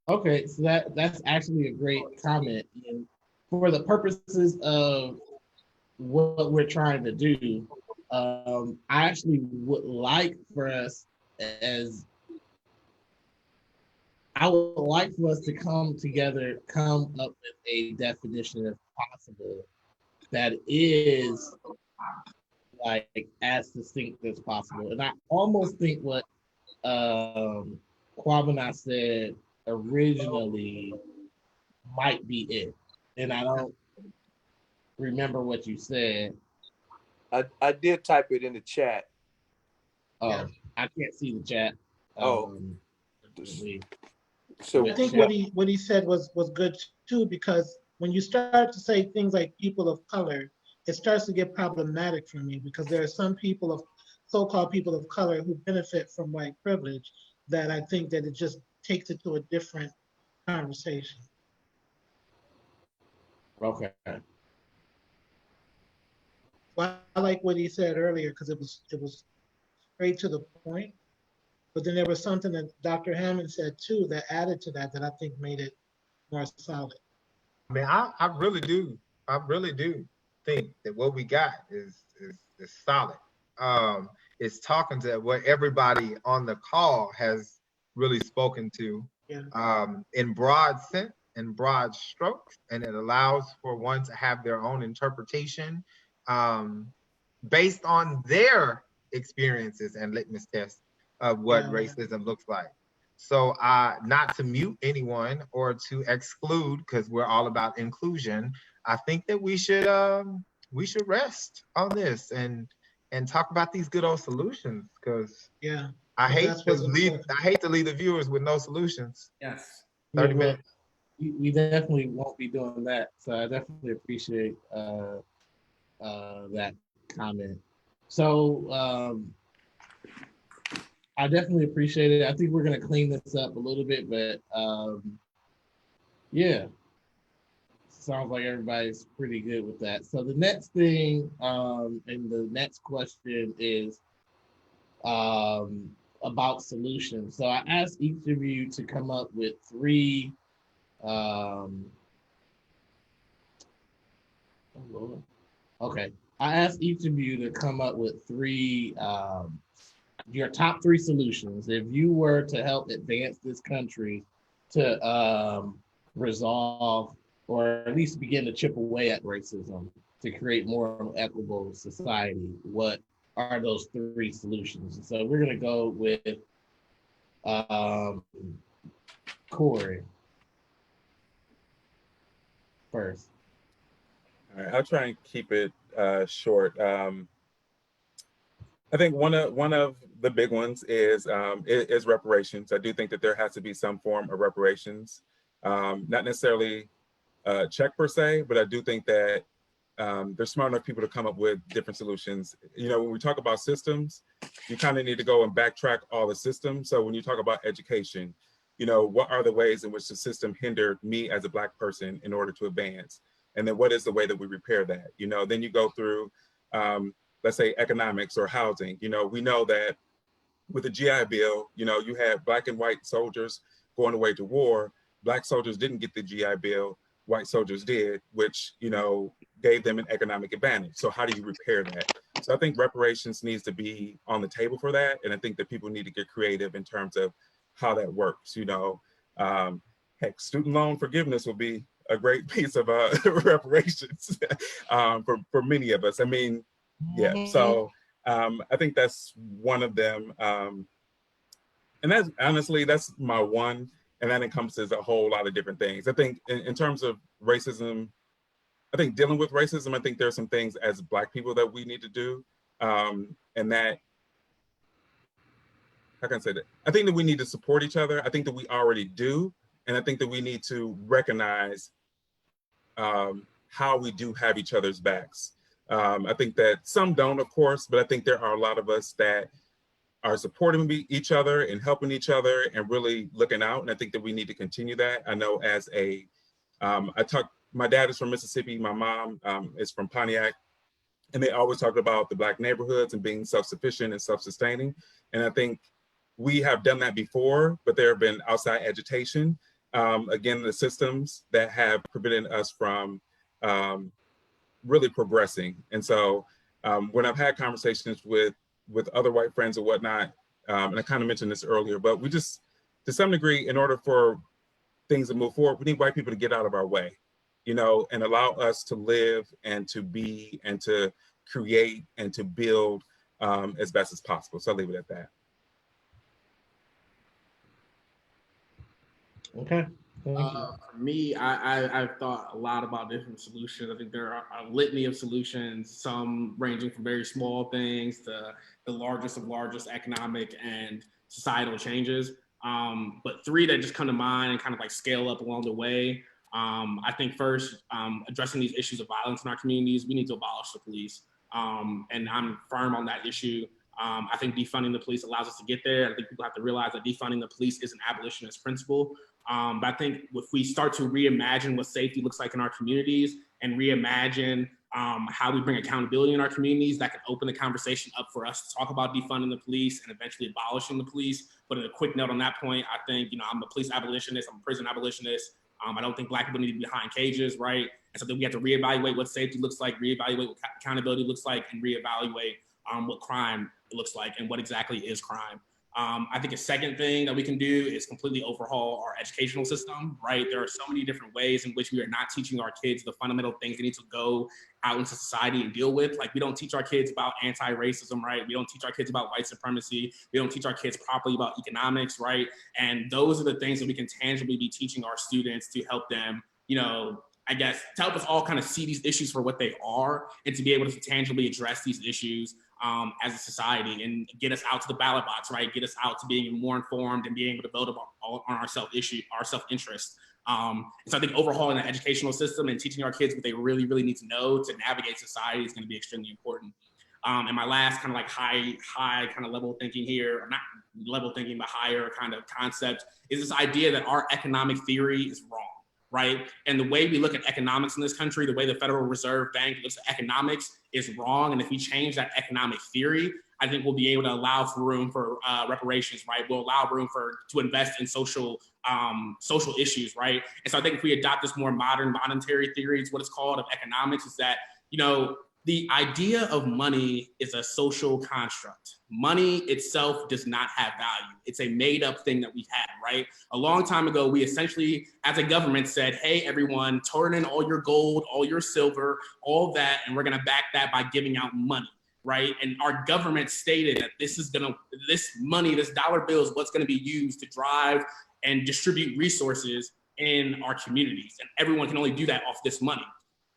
Okay, so that's actually a great comment. And for the purposes of what we're trying to do, I actually would like for us to come together, come up with a definition if possible that is as distinct as possible. And I almost think what Kwabena said originally might be it. And I don't remember what you said. I did type it in the chat. Oh, I can't see the chat. So I think what he said was good too, because when you start to say things like people of color, it starts to get problematic for me because there are some people of so-called people of color who benefit from white privilege that I think that it just takes it to a different conversation. Okay. Well, I like what he said earlier because it was straight to the point. But then there was something that Dr. Hammond said too that added to that that I think made it more solid. I mean, I really do think that what we got is solid. Um, it's talking to what everybody on the call has really spoken to, Yeah. in broad sense, in broad strokes, and it allows for one to have their own interpretation, um, based on their experiences and litmus tests of what Yeah. racism looks like. So, not to mute anyone or to exclude, because we're all about inclusion. I think that we should rest on this and talk about these good old solutions, because Yeah. I Because hate that's to what's leave important. I hate to leave the viewers with no solutions. Yes. 30 Well, minutes. we definitely won't be doing that. So I definitely appreciate that comment. So I definitely appreciate it. I think we're gonna clean this up a little bit, but yeah, sounds like everybody's pretty good with that. So the next thing, and the next question is about solutions. So I asked each of you to come up with three. Okay, I asked each of you to come up with three. Your top three solutions if you were to help advance this country to resolve or at least begin to chip away at racism to create more equitable society. What are those three solutions? So we're going to go with Corey first. All right, I'll try and keep it short. I think one of the big ones is reparations. I do think that there has to be some form of reparations, not necessarily a check per se, but I do think that there's smart enough people to come up with different solutions. You know, when we talk about systems, you kind of need to go and backtrack all the systems. So when you talk about education, you know, what are the ways in which the system hindered me as a Black person in order to advance? And then what is the way that we repair that? You know, then you go through let's say economics or housing. You know, we know that with the GI Bill, you know, you had Black and white soldiers going away to war. Black soldiers didn't get the GI Bill, white soldiers did, which, you know, gave them an economic advantage. So how do you repair that? So I think reparations needs to be on the table for that. And I think that people need to get creative in terms of how that works. You know, heck, student loan forgiveness will be a great piece of reparations for many of us. I mean, yeah, so I think that's one of them. And that's honestly, that's my one. And that encompasses a whole lot of different things. I think in terms of racism, I think dealing with racism, I think there are some things as Black people that we need to do. And that, how can I say that? I think that we need to support each other. I think that we already do. And I think that we need to recognize how we do have each other's backs. I think that some don't, of course, but I think there are a lot of us that are supporting each other and helping each other and really looking out. And I think that we need to continue that. I know as my dad is from Mississippi, my mom is from Pontiac, and they always talk about the Black neighborhoods and being self-sufficient and self-sustaining. And I think we have done that before, but there have been outside agitation. Again, the systems that have prevented us from really progressing. And so when I've had conversations with other white friends or whatnot, and I kind of mentioned this earlier, but we just, to some degree, in order for things to move forward, we need white people to get out of our way, you know, and allow us to live and to be and to create and to build as best as possible. So I'll leave it at that. Okay. Thank you. For me, I've thought a lot about different solutions. I think there are a litany of solutions, some ranging from very small things to the largest of largest economic and societal changes. But three that just come to mind and kind of like scale up along the way I think first, addressing these issues of violence in our communities, we need to abolish the police. And I'm firm on that issue. I think defunding the police allows us to get there. I think people have to realize that defunding the police is an abolitionist principle. But I think if we start to reimagine what safety looks like in our communities and reimagine how we bring accountability in our communities, that can open the conversation up for us to talk about defunding the police and eventually abolishing the police. But in a quick note on that point, I think, I'm a police abolitionist, I'm a prison abolitionist. I don't think Black people need to be behind cages, right? And so then we have to reevaluate what safety looks like, reevaluate what accountability looks like, and reevaluate what crime looks like and what exactly is crime. I think a second thing that we can do is completely overhaul our educational system, right? There are so many different ways in which we are not teaching our kids the fundamental things they need to go out into society and deal with. Like, we don't teach our kids about anti-racism, right? We don't teach our kids about white supremacy. We don't teach our kids properly about economics, right? And those are the things that we can tangibly be teaching our students to help them, I guess, to help us all kind of see these issues for what they are and to be able to tangibly address these issues as a society and get us out to the ballot box, right? Get us out to being more informed and being able to build up on our self-interest. So I think overhauling the educational system and teaching our kids what they really, really need to know to navigate society is going to be extremely important. And my last kind of like high kind of level thinking here, or not level thinking, but higher kind of concept, is this idea that our economic theory is wrong. Right? And the way we look at economics in this country, the way the Federal Reserve Bank looks at economics is wrong. And if we change that economic theory, I think we'll be able to allow for room for reparations, right? We'll allow room to invest in social issues, right? And so I think if we adopt this more modern monetary theory, it's what it's called, of economics, is that, the idea of money is a social construct. Money itself does not have value. It's a made up thing that we have, right? A long time ago, we essentially, as a government, said, hey, everyone, turn in all your gold, all your silver, all that, and we're gonna back that by giving out money, right? And our government stated that this money, this dollar bill, is what's gonna be used to drive and distribute resources in our communities. And everyone can only do that off this money.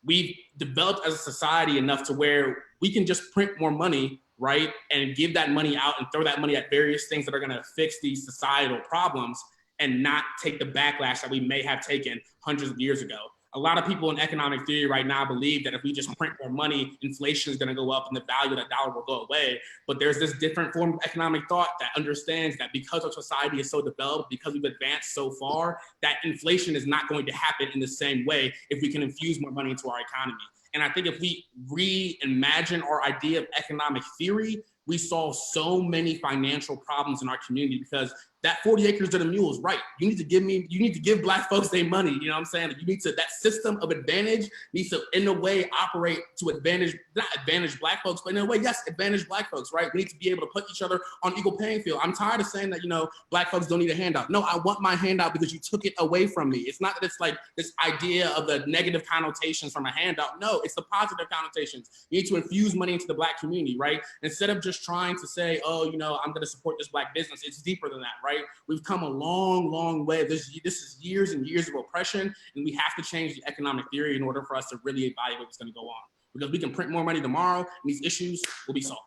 We've developed as a society enough to where we can just print more money, right? And give that money out and throw that money at various things that are gonna fix these societal problems and not take the backlash that we may have taken hundreds of years ago. A lot of people in economic theory right now believe that if we just print more money, inflation is going to go up and the value of that dollar will go away. But there's this different form of economic thought that understands that because our society is so developed, because we've advanced so far, that inflation is not going to happen in the same way if we can infuse more money into our economy. And I think if we reimagine our idea of economic theory, we solve so many financial problems in our community, because that 40 acres to the mule is right. You need to give Black folks their money. You know what I'm saying? That system of advantage needs to, in a way, operate to not advantage Black folks, but in a way, yes, advantage Black folks, right? We need to be able to put each other on equal playing field. I'm tired of saying that, Black folks don't need a handout. No, I want my handout because you took it away from me. It's not that it's like this idea of the negative connotations from a handout. No, it's the positive connotations. You need to infuse money into the Black community, right? Instead of just trying to say, oh, I'm going to support this Black business. It's deeper than that, right? We've come a long, long way. This is years and years of oppression, and we have to change the economic theory in order for us to really evaluate what's going to go on. Because we can print more money tomorrow, and these issues will be solved.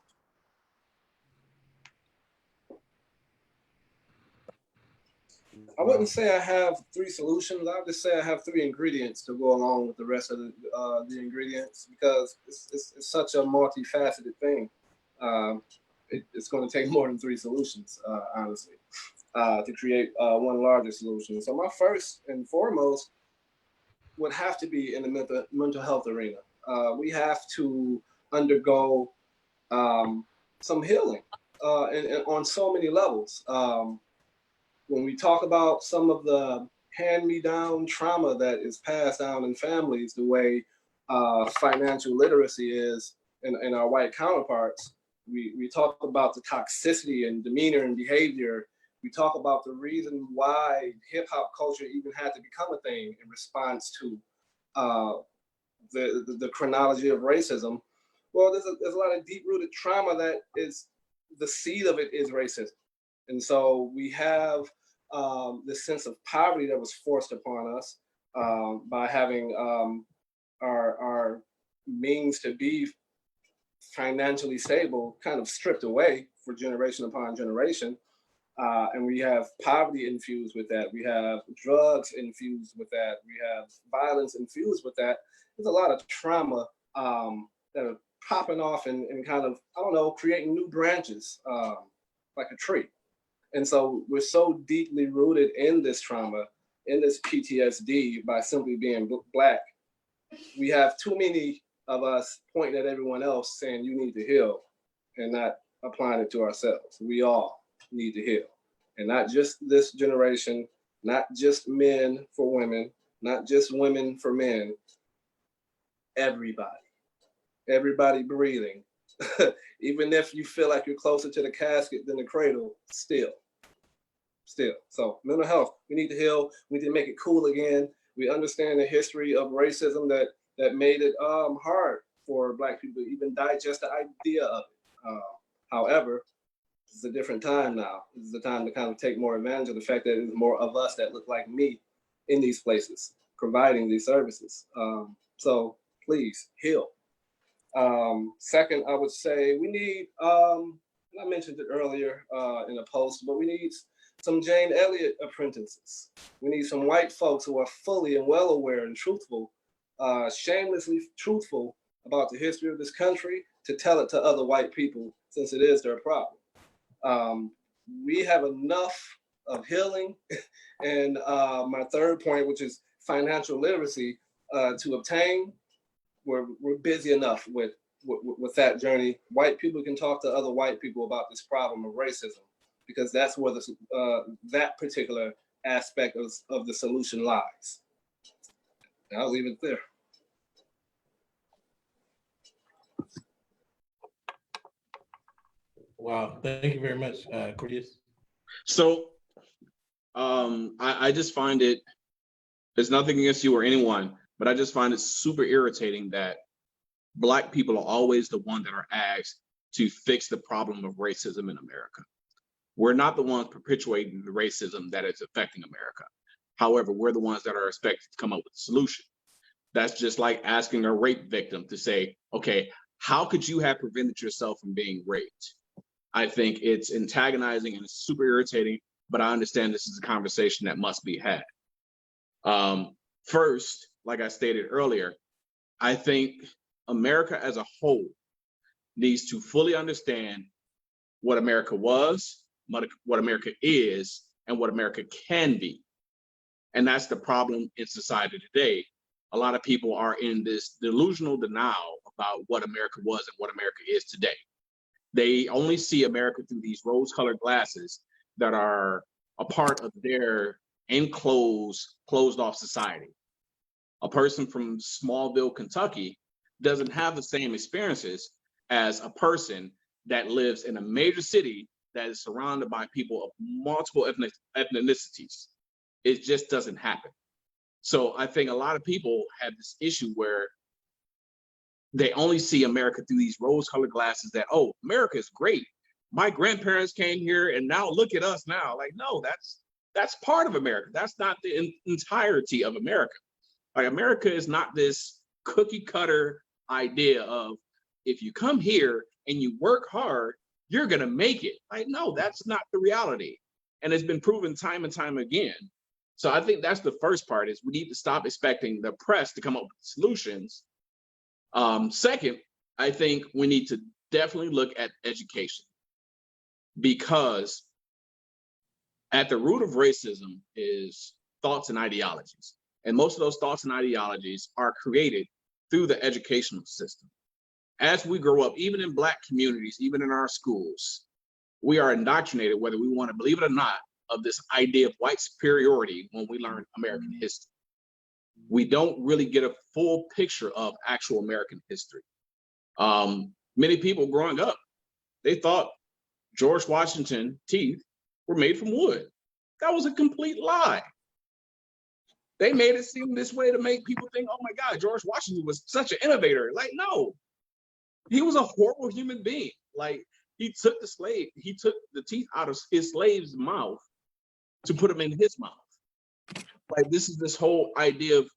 I wouldn't say I have three solutions. I would just say I have three ingredients to go along with the rest of the ingredients, because it's such a multifaceted thing. It's going to take more than three solutions, honestly, to create one larger solution. So my first and foremost would have to be in the mental health arena. We have to undergo some healing and on so many levels. When we talk about some of the hand-me-down trauma that is passed down in families, the way financial literacy is in our white counterparts, we talk about the toxicity and demeanor and behavior. We talk about the reason why hip hop culture even had to become a thing in response to the chronology of racism. Well, there's a lot of deep-rooted trauma that is, the seed of it is racism. And so we have this sense of poverty that was forced upon us by having our means to be financially stable kind of stripped away for generation upon generation. And we have poverty infused with that. We have drugs infused with that. We have violence infused with that. There's a lot of trauma that are popping off and kind of, I don't know, creating new branches like a tree. And so we're so deeply rooted in this trauma, in this PTSD by simply being Black. We have too many of us pointing at everyone else saying you need to heal and not applying it to ourselves. We all need to heal. And not just this generation, not just men for women, not just women for men, everybody. Everybody breathing. Even if you feel like you're closer to the casket than the cradle, still. So mental health, we need to heal. We need to make it cool again. We understand the history of racism that made it hard for Black people to even digest the idea of it. However, this is a different time now. This is the time to kind of take more advantage of the fact that there's more of us that look like me in these places, providing these services. So please heal. Second, I would say we need, I mentioned it earlier in a post, but we need some Jane Elliott apprentices. We need some white folks who are fully and well aware and truthful, shamelessly truthful about the history of this country to tell it to other white people since it is their problem. We have enough of healing. And my third point, which is financial literacy, to obtain. We're busy enough with that journey. White people can talk to other white people about this problem of racism, because that's where that particular aspect of the solution lies. And I'll leave it there. Wow, thank you very much, Chris. So I just find it, there's nothing against you or anyone, but I just find it super irritating that Black people are always the ones that are asked to fix the problem of racism in America. We're not the ones perpetuating the racism that is affecting America. However, we're the ones that are expected to come up with a solution. That's just like asking a rape victim to say, okay, how could you have prevented yourself from being raped? I think it's antagonizing and it's super irritating, but I understand this is a conversation that must be had. First, like I stated earlier, I think America as a whole needs to fully understand what America was, what America is, and what America can be. And that's the problem in society today. A lot of people are in this delusional denial about what America was and what America is today. They only see America through these rose-colored glasses that are a part of their enclosed, closed-off society. A person from Smallville, Kentucky doesn't have the same experiences as a person that lives in a major city that is surrounded by people of multiple ethnicities. It just doesn't happen. So I think a lot of people have this issue where they only see America through these rose-colored glasses that, oh, America is great. My grandparents came here and now look at us now. Like, no, that's part of America. That's not the entirety of America. Like, America is not this cookie cutter idea of if you come here and you work hard, you're gonna make it. Like, no, that's not the reality. And it's been proven time and time again. So I think that's the first part, is we need to stop expecting the press to come up with solutions. Second, I think we need to definitely look at education, because at the root of racism is thoughts and ideologies. And most of those thoughts and ideologies are created through the educational system. As we grow up, even in Black communities, even in our schools, we are indoctrinated, whether we want to believe it or not, of this idea of white superiority when we learn American history. We don't really get a full picture of actual American history. Many people growing up, they thought George Washington's teeth were made from wood. That was a complete lie. They made it seem this way to make people think, oh my God, George Washington was such an innovator. Like, no, he was a horrible human being. Like, he took the teeth out of his slave's mouth to put them in his mouth. Like, this is this whole idea of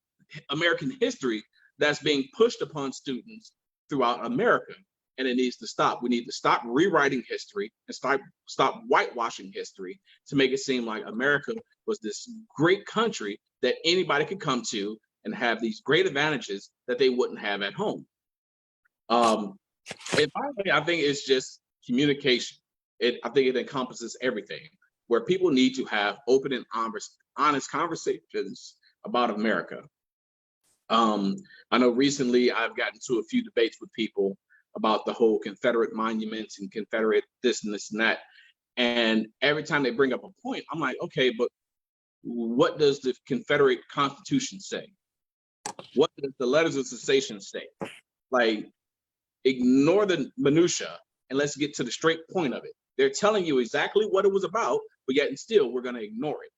American history that's being pushed upon students throughout America. and it needs to stop. We need to stop rewriting history and stop whitewashing history to make it seem like America was this great country that anybody could come to and have these great advantages that they wouldn't have at home. And finally, I think it's just communication. I think it encompasses everything, where people need to have open and honest conversations about America. I know recently I've gotten to a few debates with people about the whole Confederate monuments and Confederate this and this and that. And every time they bring up a point, I'm like, okay, but what does the Confederate Constitution say? What does the letters of cessation say? Like, ignore the minutia and let's get to the straight point of it. They're telling you exactly what it was about, but yet and still we're going to ignore it.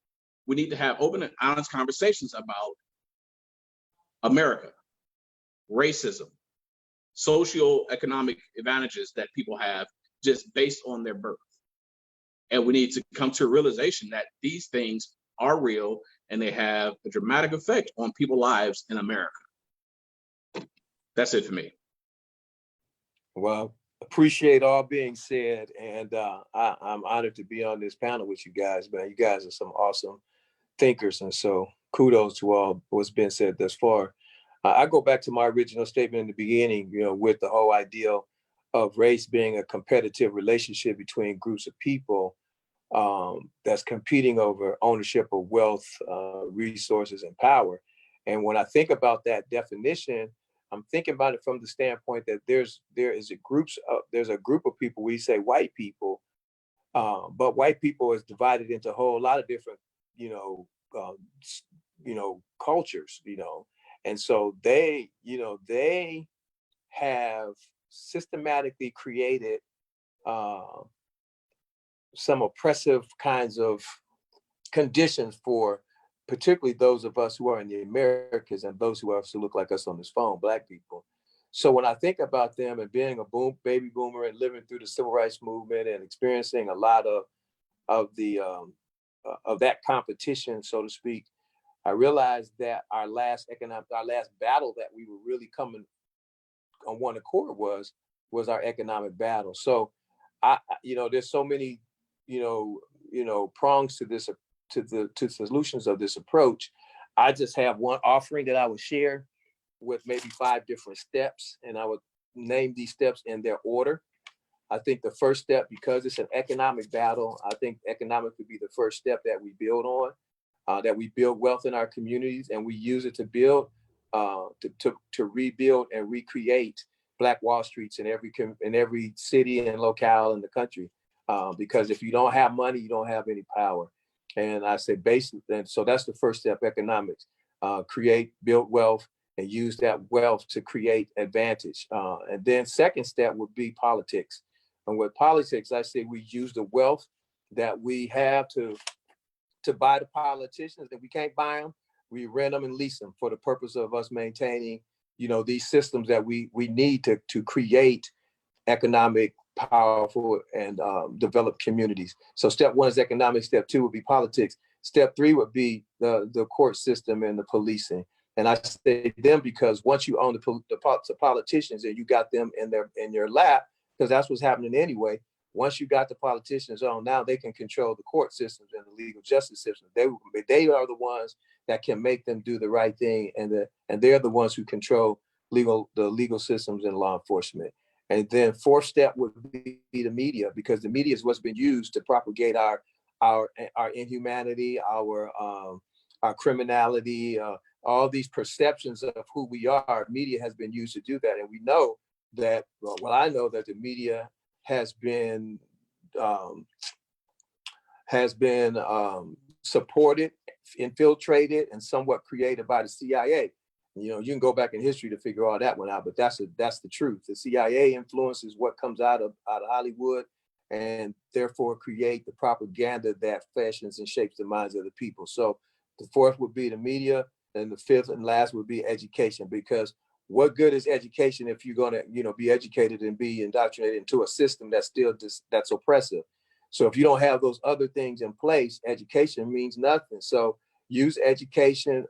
We need to have open and honest conversations about America, racism, socioeconomic advantages that people have just based on their birth. And we need to come to a realization that these things are real and they have a dramatic effect on people's lives in America. That's it for me. Well, appreciate all being said, and I'm honored to be on this panel with you guys, man. You guys are some awesome thinkers, and so kudos to all what's been said thus far. I go back to my original statement in the beginning, with the whole ideal of race being a competitive relationship between groups of people that's competing over ownership of wealth, resources, and power. And when I think about that definition, I'm thinking about it from the standpoint that there's a group of people, we say white people, but white people is divided into a whole lot of different, cultures, and so they have systematically created some oppressive kinds of conditions for particularly those of us who are in the Americas and those who also look like us on this phone, Black people. So when I think about them and being a baby boomer and living through the civil rights movement and experiencing a lot of that competition, so to speak, I realized that our last battle that we were really coming on one accord was our economic battle. So there's so many prongs to this, to the solutions of this approach. I just have one offering that I would share with maybe 5 different steps, and I would name these steps in their order. I think the first step, because it's an economic battle, I think economic would be the first step that we build on, that we build wealth in our communities, and we use it to build, to rebuild and recreate Black Wall Streets in every city and locale in the country. Because if you don't have money, you don't have any power. And I say basically, and so that's the first step, economics. Build wealth, and use that wealth to create advantage. And then second step would be politics. And with politics, I say we use the wealth that we have to buy the politicians. If we can't buy them, we rent them and lease them for the purpose of us maintaining, these systems that we need to create economic, powerful, and developed communities. So step 1 is economics. Step 2 would be politics. Step 3 would be the court system and the policing. And I say them because once you own the politicians and you got them in your lap, because that's what's happening anyway. Once you got the politicians on, now they can control the court systems and the legal justice system. They are the ones that can make them do the right thing, and they're the ones who control the legal systems and law enforcement. And then 4th step would be the media, because the media is what's been used to propagate our inhumanity, our criminality, all these perceptions of who we are. Media has been used to do that, and we know that. Well, I know that the media has been supported, infiltrated, and somewhat created by the CIA. You can go back in history to figure all that one out, but that's the truth. The CIA influences what comes out of Hollywood, and therefore create the propaganda that fashions and shapes the minds of the people. So the 4th would be the media, and the 5th and last would be education, because what good is education if you're going to be educated and be indoctrinated into a system that's still that's oppressive? So if you don't have those other things in place, education means nothing. So use education.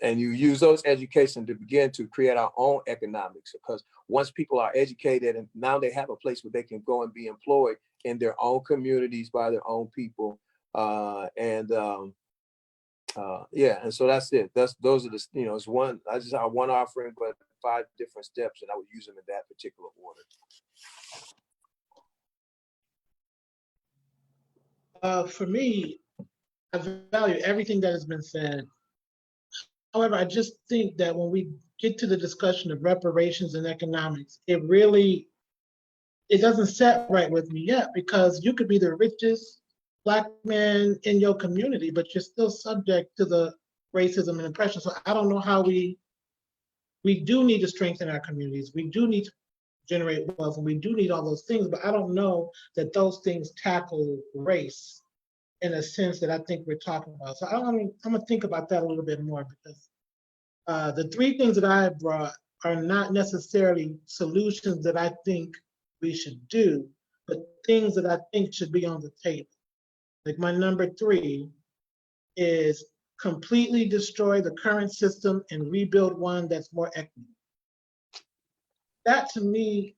And you use those education to begin to create our own economics, because once people are educated and now they have a place where they can go and be employed in their own communities by their own people. And so that's it. Those are the, it's one, I just have one offering, but 5 different steps, and I would use them in that particular order. For me, I value everything that has been said. However, I just think that when we get to the discussion of reparations and economics, it doesn't set right with me yet, because you could be the richest Black man in your community, but you're still subject to the racism and oppression. So I don't know how we do need to strengthen our communities. We do need to generate wealth, and we do need all those things, but I don't know that those things tackle race in a sense that I think we're talking about. So I'm gonna think about that a little bit more, because the 3 things that I brought are not necessarily solutions that I think we should do, but things that I think should be on the table. Like my number 3 is completely destroy the current system and rebuild one that's more equitable. That to me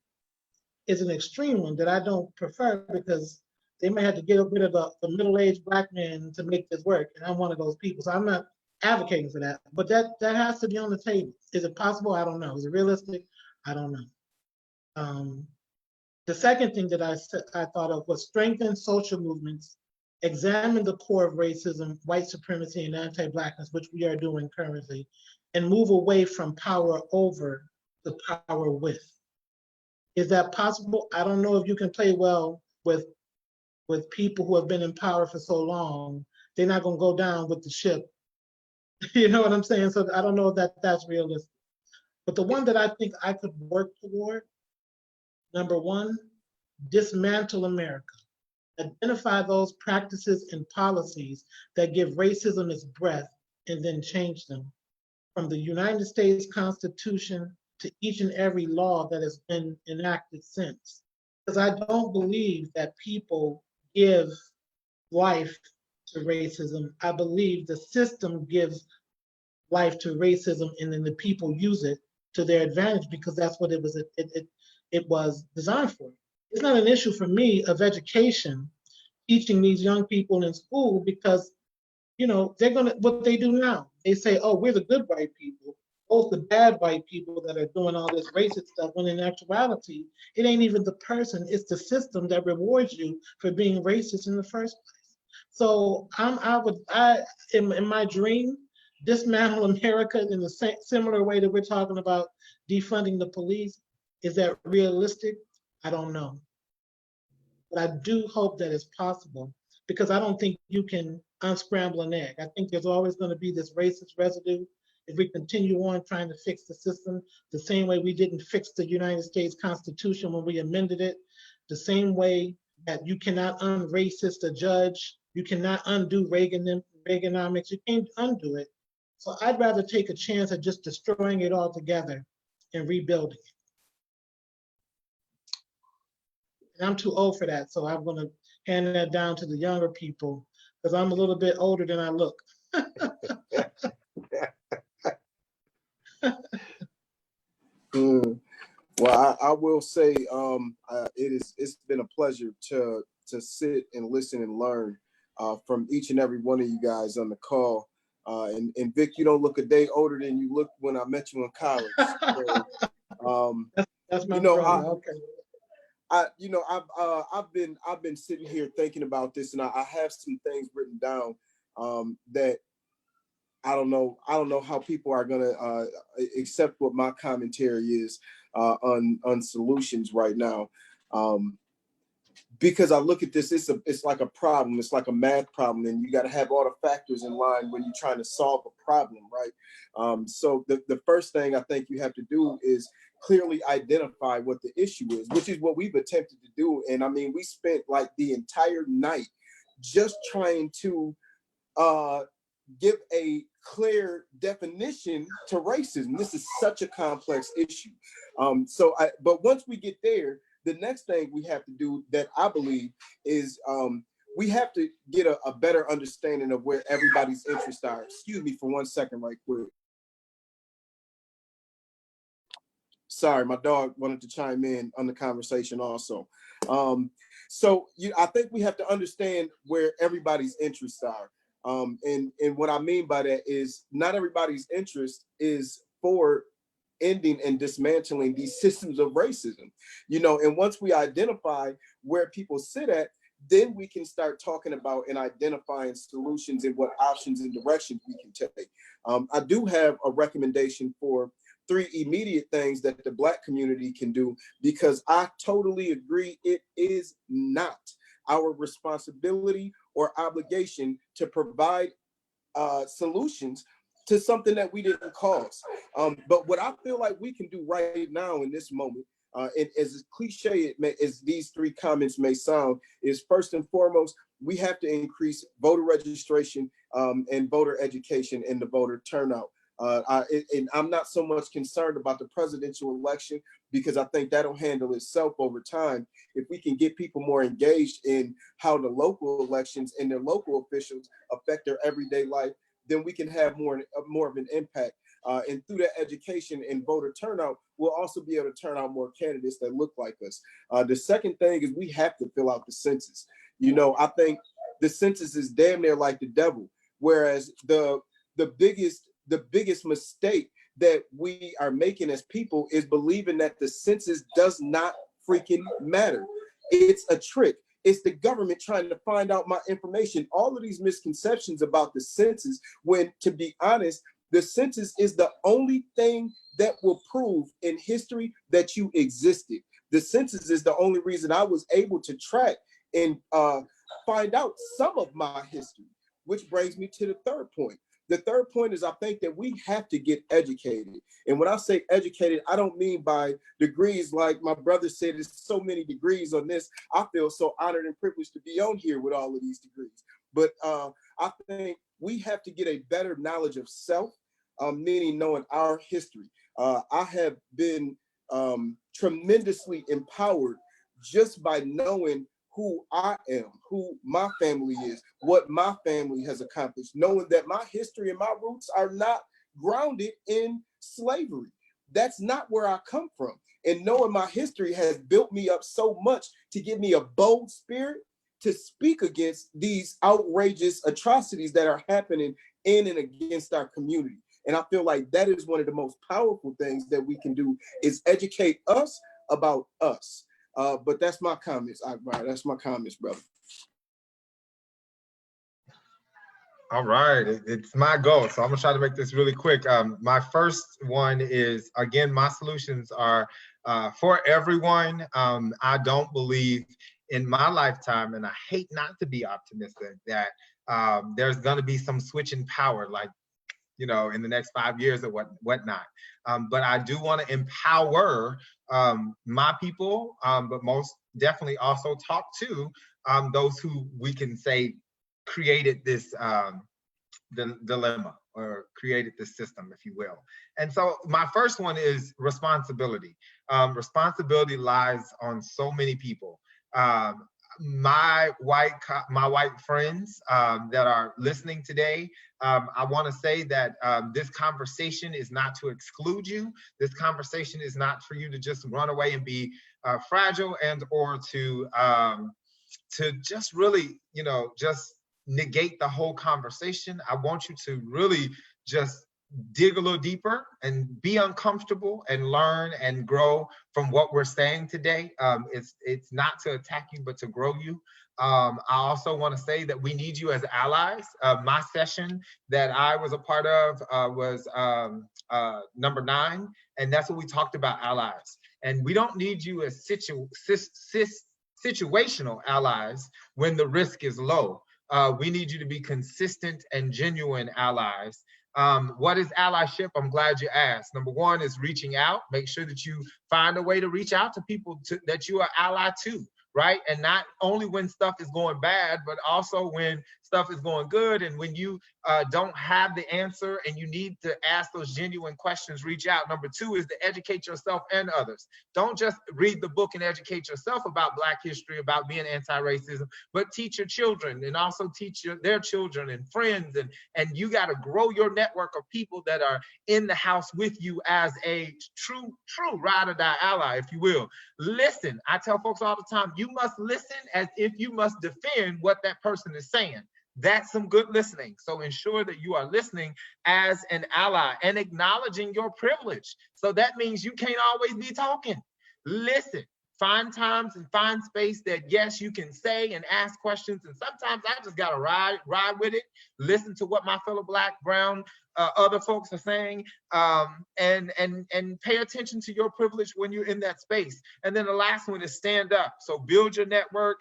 is an extreme one that I don't prefer, because they may have to get rid of the middle-aged Black man to make this work, and I'm one of those people. So I'm not advocating for that, but that has to be on the table. Is it possible? I don't know. Is it realistic? I don't know. The second thing that I thought of was strengthen social movements, examine the core of racism, white supremacy, and anti-Blackness, which we are doing currently, and move away from power over to power with. Is that possible? I don't know if you can play well with people who have been in power for so long. They're not going to go down with the ship. You know what I'm saying? So I don't know if that's realistic. But the one that I think I could work toward, number 1, dismantle America. Identify those practices and policies that give racism its breath, and then change them. From the United States Constitution to each and every law that has been enacted since. Because I don't believe that people give life to racism. I believe the system gives life to racism, and then the people use it to their advantage, because that's what it was designed for. It's not an issue for me of education, teaching these young people in school, because they're gonna, what they do now, they say, oh, we're the good white people, both the bad white people that are doing all this racist stuff, when in actuality, it ain't even the person, it's the system that rewards you for being racist in the first place. So in my dream, dismantle America in the similar way that we're talking about defunding the police. Is that realistic? I don't know. But I do hope that it's possible, because I don't think you can unscramble an egg. I think there's always going to be this racist residue if we continue on trying to fix the system the same way we didn't fix the United States Constitution when we amended it, the same way that you cannot un-racist a judge, you cannot undo Reaganomics, you can't undo it. So I'd rather take a chance at just destroying it altogether and rebuilding it. And I'm too old for that, so I'm going to hand that down to the younger people, because I'm a little bit older than I look. Well, I will say it's been a pleasure to sit and listen and learn from each and every one of you guys on the call. And Vic, you don't look a day older than you looked when I met you in college. So, that's my brother. Okay. I've been sitting here thinking about this, and I have some things written down that I don't know how people are gonna accept what my commentary is on solutions right now. Because I look at this, it's like a problem. It's like a math problem, and you got to have all the factors in line when you're trying to solve a problem, right? So the first thing I think you have to do is clearly identify what the issue is, which is what we've attempted to do. And I mean, we spent like the entire night just trying to give a clear definition to racism. This is such a complex issue. But once we get there, the next thing we have to do that I believe is we have to get a better understanding of where everybody's interests are. Excuse me for 1 second, right quick. Sorry, my dog wanted to chime in on the conversation also. I think we have to understand where everybody's interests are. And what I mean by that is not everybody's interest is for ending and dismantling these systems of racism, and once we identify where people sit at, then we can start talking about and identifying solutions and what options and directions we can take. I do have a recommendation for 3 immediate things that the Black community can do, because I totally agree it is not our responsibility or obligation to provide solutions to something that we didn't cause. But what I feel like we can do right now in this moment, and as cliche as these 3 comments may sound, is first and foremost, we have to increase voter registration and voter education and the voter turnout. And I'm not so much concerned about the presidential election, because I think that'll handle itself over time. If we can get people more engaged in how the local elections and their local officials affect their everyday life, then we can have more of an impact. And through that education and voter turnout, we'll also be able to turn out more candidates that look like us. The second thing is we have to fill out the census. I think the census is damn near like the devil, whereas the biggest mistake that we are making as people is believing that the census does not freaking matter. It's a trick. It's the government trying to find out my information. All of these misconceptions about the census, when, to be honest, the census is the only thing that will prove in history that you existed. The census is the only reason I was able to track and find out some of my history, which brings me to the third point. The third point is I think that we have to get educated. And when I say educated, I don't mean by degrees like my brother said, there's so many degrees on this. I feel so honored and privileged to be on here with all of these degrees. But I think we have to get a better knowledge of self, meaning knowing our history. I have been tremendously empowered just by knowing who I am, who my family is, what my family has accomplished, knowing that my history and my roots are not grounded in slavery. That's not where I come from. And knowing my history has built me up so much to give me a bold spirit to speak against these outrageous atrocities that are happening in and against our community. And I feel like that is one of the most powerful things that we can do, is educate us about us. But that's my comments, Akbar. That's my comments, brother. All right, it's my goal, so I'm gonna try to make this really quick. My first one is, again, my solutions are for everyone. I don't believe in my lifetime, and I hate not to be optimistic, that there's gonna be some switch in power, like, in the next 5 years or whatnot. But I do want to empower my people, but most definitely also talk to those who we can say created this dilemma, or created this system, if you will. And so my first one is responsibility. Responsibility lies on so many people. My white friends that are listening today, I want to say that this conversation is not to exclude you. This conversation is not for you to just run away and be fragile, and or to just really, just negate the whole conversation. I want you to really just dig a little deeper and be uncomfortable and learn and grow from what we're saying today. It's not to attack you, but to grow you. I also want to say that we need you as allies. My session that I was a part of was number 9, and that's what we talked about, allies. And we don't need you as situational allies when the risk is low. We need you to be consistent and genuine allies. What is allyship? I'm glad you asked. Number 1 is reaching out. Make sure that you find a way to reach out to people that you are ally to, right? And not only when stuff is going bad, but also when stuff is going good. And when you don't have the answer and you need to ask those genuine questions, reach out. Number two is to educate yourself and others. Don't just read the book and educate yourself about Black history, about being anti-racism, but teach your children and also teach their children and friends. And you got to grow your network of people that are in the house with you as a true ride or die ally, if you will. Listen, I tell folks all the time, you must listen as if you must defend what that person is saying. That's some good listening. So ensure that you are listening as an ally and acknowledging your privilege. So that means you can't always be talking. Listen, find times and find space that, yes, you can say and ask questions. And sometimes I just got to ride with it, listen to what my fellow Black, brown, other folks are saying, and pay attention to your privilege when you're in that space. And then the last one is stand up. So build your network,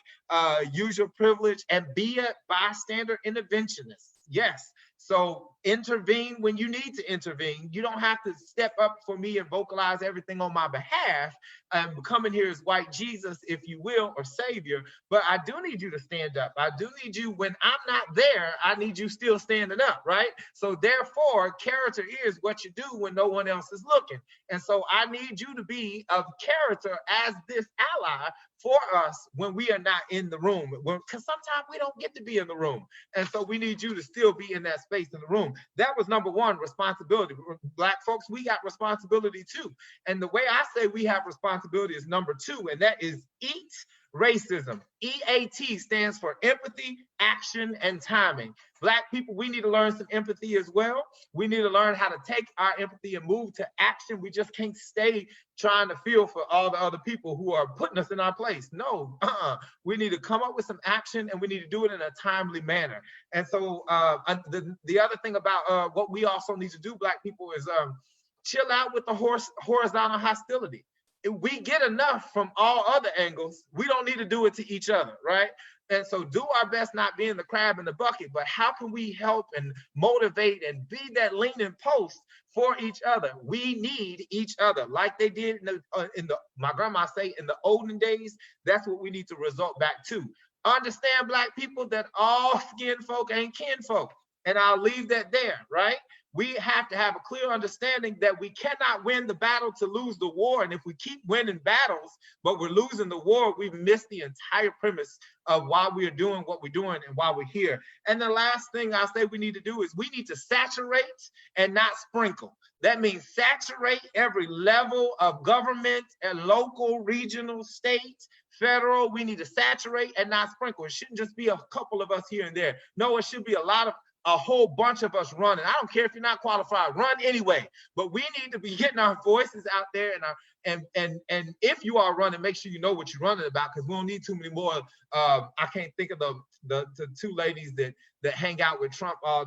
use your privilege, and be a bystander interventionist. Yes. So intervene when you need to intervene. You don't have to step up for me and vocalize everything on my behalf. Coming here as white Jesus, if you will, or savior, but I do need you to stand up. I do need you when I'm not there. I need you still standing up, right? So therefore, character is what you do when no one else is looking. And so I need you to be of character as this ally for us when we are not in the room, because sometimes we don't get to be in the room. And so we need you to still be in that space in the room. That was number one, responsibility. Black folks, we got responsibility too. And the way I say we have responsibility is number two, and that is eat racism. EAT stands for empathy, action, and timing. Black people, we need to learn some empathy as well. We need to learn how to take our empathy and move to action. We just can't stay trying to feel for all the other people who are putting us in our place. No, we need to come up with some action, and we need to do it in a timely manner. And so the other thing about what we also need to do, Black people, is chill out with the horizontal hostility. If we get enough from all other angles, we don't need to do it to each other, right? And so do our best not being the crab in the bucket, but how can we help and motivate and be that leaning post for each other? We need each other like they did in the my grandma say, in the olden days. That's what we need to resort back to. Understand, Black people, that all skin folk ain't kin folk. And I'll leave that there, right? We have to have a clear understanding that we cannot win the battle to lose the war. And if we keep winning battles, but we're losing the war, we've missed the entire premise of why we are doing what we're doing and why we're here. And the last thing I say we need to do is we need to saturate and not sprinkle. That means saturate every level of government and local, regional, state, federal. We need to saturate and not sprinkle. It shouldn't just be a couple of us here and there. No, it should be a whole bunch of us running. I don't care if you're not qualified, run anyway. But we need to be getting our voices out there, and if you are running, make sure you know what you're running about, because we don't need too many more. I can't think of the two ladies that hang out with Trump. I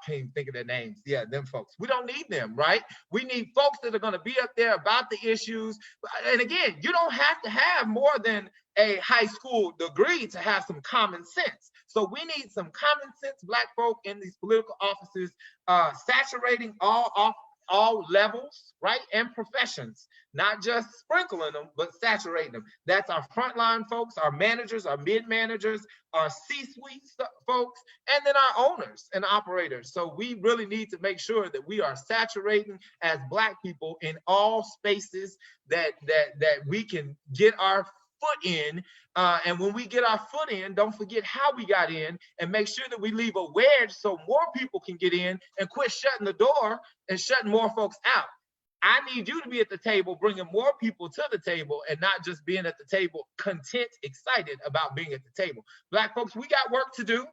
can't even think of their names. Yeah, them folks. We don't need them, right? We need folks that are going to be up there about the issues. And again, you don't have to have more than a high school degree to have some common sense. So we need some common sense Black folk in these political offices, saturating all levels, right? And professions, not just sprinkling them, but saturating them. That's our frontline folks, our managers, our mid-managers, our C-suite folks, and then our owners and operators. So we really need to make sure that we are saturating as Black people in all spaces that we can get our foot in. And when we get our foot in, don't forget how we got in, and make sure that we leave a wedge so more people can get in, and quit shutting the door and shutting more folks out. I need you to be at the table, bringing more people to the table, and not just being at the table, content, excited about being at the table. Black folks, we got work to do.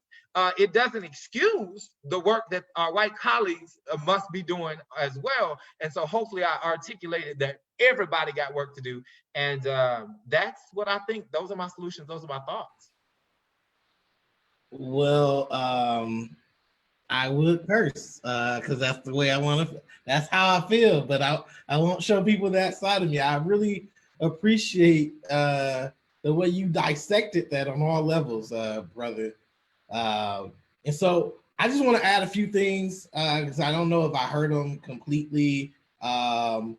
It doesn't excuse the work that our white colleagues must be doing as well. And so hopefully I articulated that everybody got work to do. And that's what I think. Those are my solutions. Those are my thoughts. Well, I would curse because that's the way I want to. That's how I feel. But I won't show people that side of me. I really appreciate the way you dissected that on all levels, brother. And so I just want to add a few things because I don't know if I heard them completely. And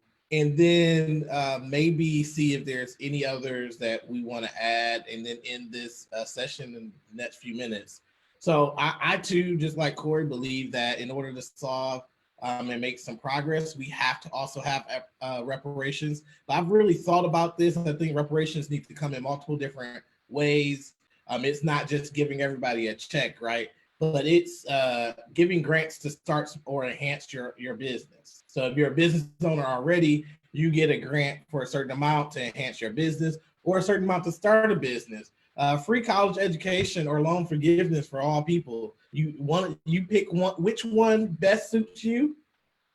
then maybe see if there's any others that we want to add, and then end this session in the next few minutes. So I too, just like Corey, believe that in order to solve and make some progress, we have to also have reparations. But I've really thought about this, and I think reparations need to come in multiple different ways. It's not just giving everybody a check, right? But it's giving grants to start or enhance your business. So if you're a business owner already, you get a grant for a certain amount to enhance your business or a certain amount to start a business. Free college education or loan forgiveness for all people. You pick one, which one best suits you,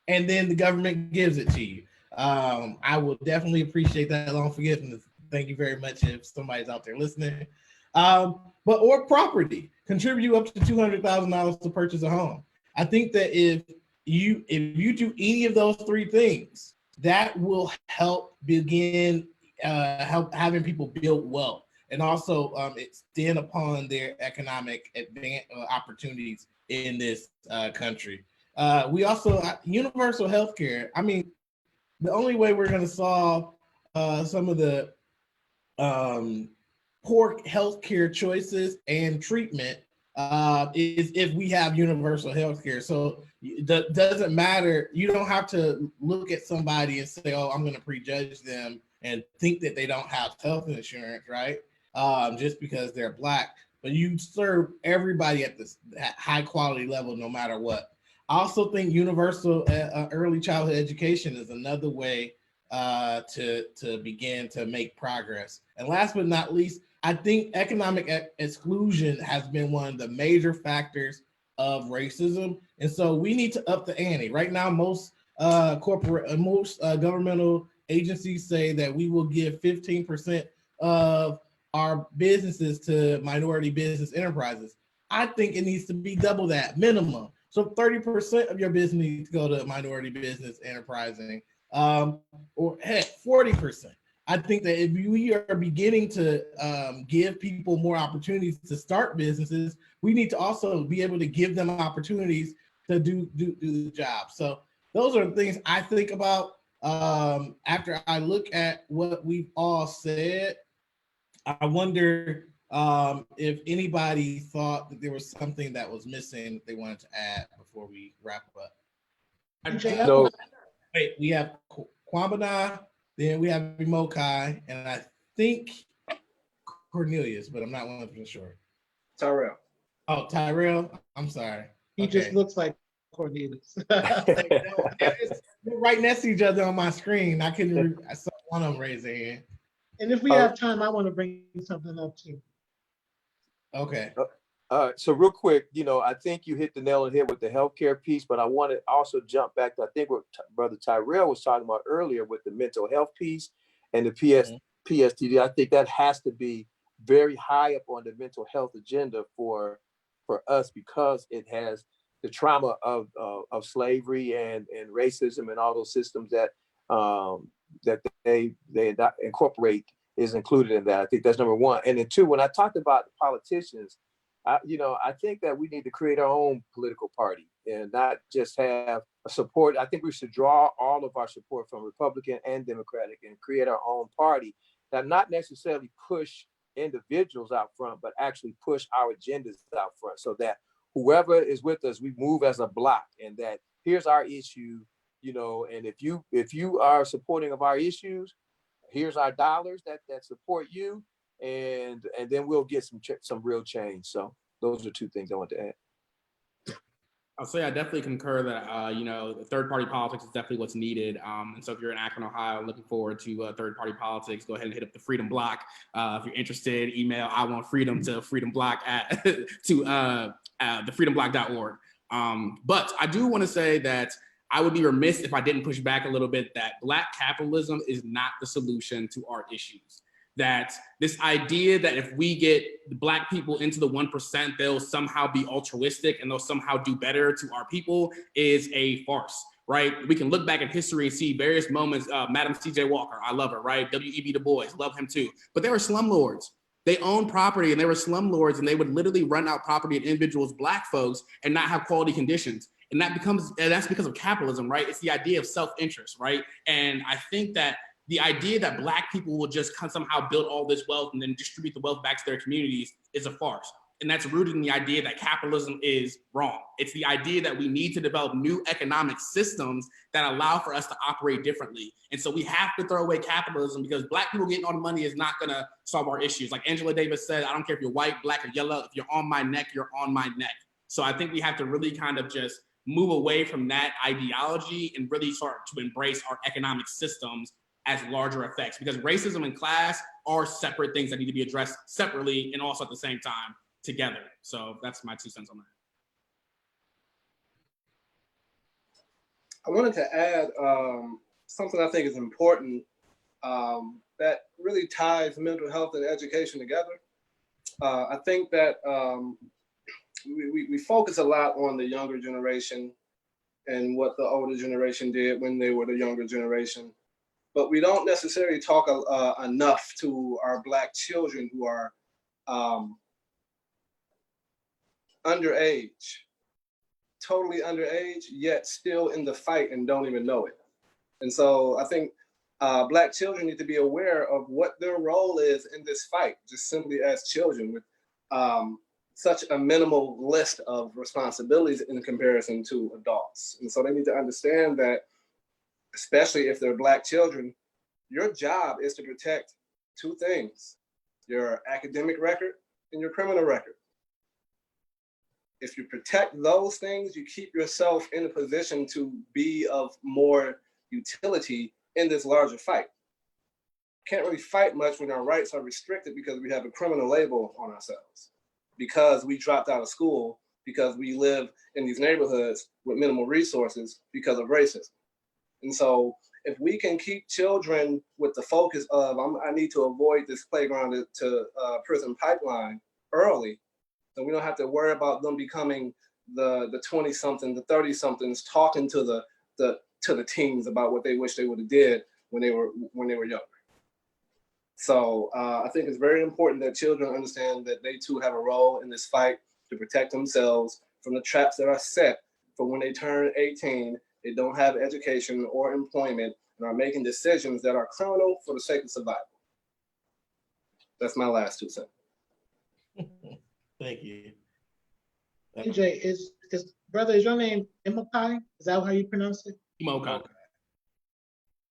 and then the government gives it to you. I will definitely appreciate that loan forgiveness. Thank you very much if somebody's out there listening. Or property, contribute up to $200,000 to purchase a home. I think that if you do any of those three things, that will help begin help having people build wealth, and also extend upon their economic opportunities in this country. We also universal health care. I mean, the only way we're going to solve some of the poor healthcare choices and treatment is if we have universal healthcare. So it doesn't matter. You don't have to look at somebody and say, "Oh, I'm going to prejudge them and think that they don't have health insurance," right? Just because they're Black. But you serve everybody at this high quality level, no matter what. I also think universal early childhood education is another way to begin to make progress. And last but not least, I think economic exclusion has been one of the major factors of racism, and so we need to up the ante. Right now, most governmental agencies say that we will give 15% of our businesses to minority business enterprises. I think it needs to be double that minimum. So 30% of your business needs to go to minority business enterprising, or heck, 40%. I think that if we are beginning to give people more opportunities to start businesses, we need to also be able to give them opportunities to do the job. So those are the things I think about after I look at what we've all said. I wonder if anybody thought that there was something that was missing that they wanted to add before we wrap up. So Wait, we have Kwambana, then we have Mokai, and I think Cornelius, but I'm not 100% sure. Tyrell. Oh, Tyrell. I'm sorry. He just looks like Cornelius. We're right next to each other on my screen. I saw one of them raise their hand. And if we have time, I want to bring something up too. Okay. So real quick, I think you hit the nail on the head with the healthcare piece, but I want to also jump back to, I think what Brother Tyrell was talking about earlier with the mental health piece and the PSTD. I think that has to be very high up on the mental health agenda for us, because it has the trauma of slavery and racism and all those systems that they incorporate is included in that. I think that's number one. And then two, when I talked about the politicians, I think that we need to create our own political party and not just have a support. I think we should draw all of our support from Republican and Democratic and create our own party that not necessarily push individuals out front, but actually push our agendas out front, so that whoever is with us, we move as a block, and that here's our issue, and if you are supporting of our issues, here's our dollars that support you. And then we'll get some real change. So those are two things I want to add. I'll say I definitely concur that the third-party politics is definitely what's needed. And so if you're in Akron, Ohio, looking forward to third-party politics, go ahead and hit up the Freedom Block. If you're interested, email I want freedom to Freedom Block to thefreedomblock.org. But I do want to say that I would be remiss if I didn't push back a little bit that Black capitalism is not the solution to our issues. That this idea that if we get Black people into the 1%, they'll somehow be altruistic and they'll somehow do better to our people is a farce, right? We can look back in history and see various moments. Madam C.J. Walker, I love her, right? W.E.B. Du Bois, love him too. But they were slumlords. They owned property and they were slumlords, and they would literally run out property of individuals, Black folks, and not have quality conditions. And that's because of capitalism, right? It's the idea of self-interest, right? And I think that the idea that Black people will just somehow build all this wealth and then distribute the wealth back to their communities is a farce. And that's rooted in the idea that capitalism is wrong. It's the idea that we need to develop new economic systems that allow for us to operate differently. And so we have to throw away capitalism, because Black people getting all the money is not gonna solve our issues. Like Angela Davis said, I don't care if you're white, Black, or yellow, if you're on my neck, you're on my neck. So I think we have to really kind of just move away from that ideology and really start to embrace our economic systems as larger effects, because racism and class are separate things that need to be addressed separately and also at the same time together. So that's my 2 cents on that. I wanted to add something I think is important that really ties mental health and education together. I think that we focus a lot on the younger generation and what the older generation did when they were the younger generation, but we don't necessarily talk enough to our Black children who are underage, totally underage, yet still in the fight and don't even know it. And so I think Black children need to be aware of what their role is in this fight, just simply as children, with such a minimal list of responsibilities in comparison to adults. And so they need to understand that, especially if they're Black children, your job is to protect 2 things: your academic record and your criminal record. If you protect those things, you keep yourself in a position to be of more utility in this larger fight. Can't really fight much when our rights are restricted because we have a criminal label on ourselves, because we dropped out of school, because we live in these neighborhoods with minimal resources because of racism. And so if we can keep children with the focus of, I need to avoid this playground to prison pipeline early, then we don't have to worry about them becoming the 20-something, the 30-somethings talking to the teens about what they wish they would have did when they were younger. So I think it's very important that children understand that they too have a role in this fight to protect themselves from the traps that are set for when they turn 18, they don't have education or employment and are making decisions that are criminal for the sake of survival. That's my last 2 cents. Thank you. DJ, is brother, is your name Imokai? Is that how you pronounce it? Imokai.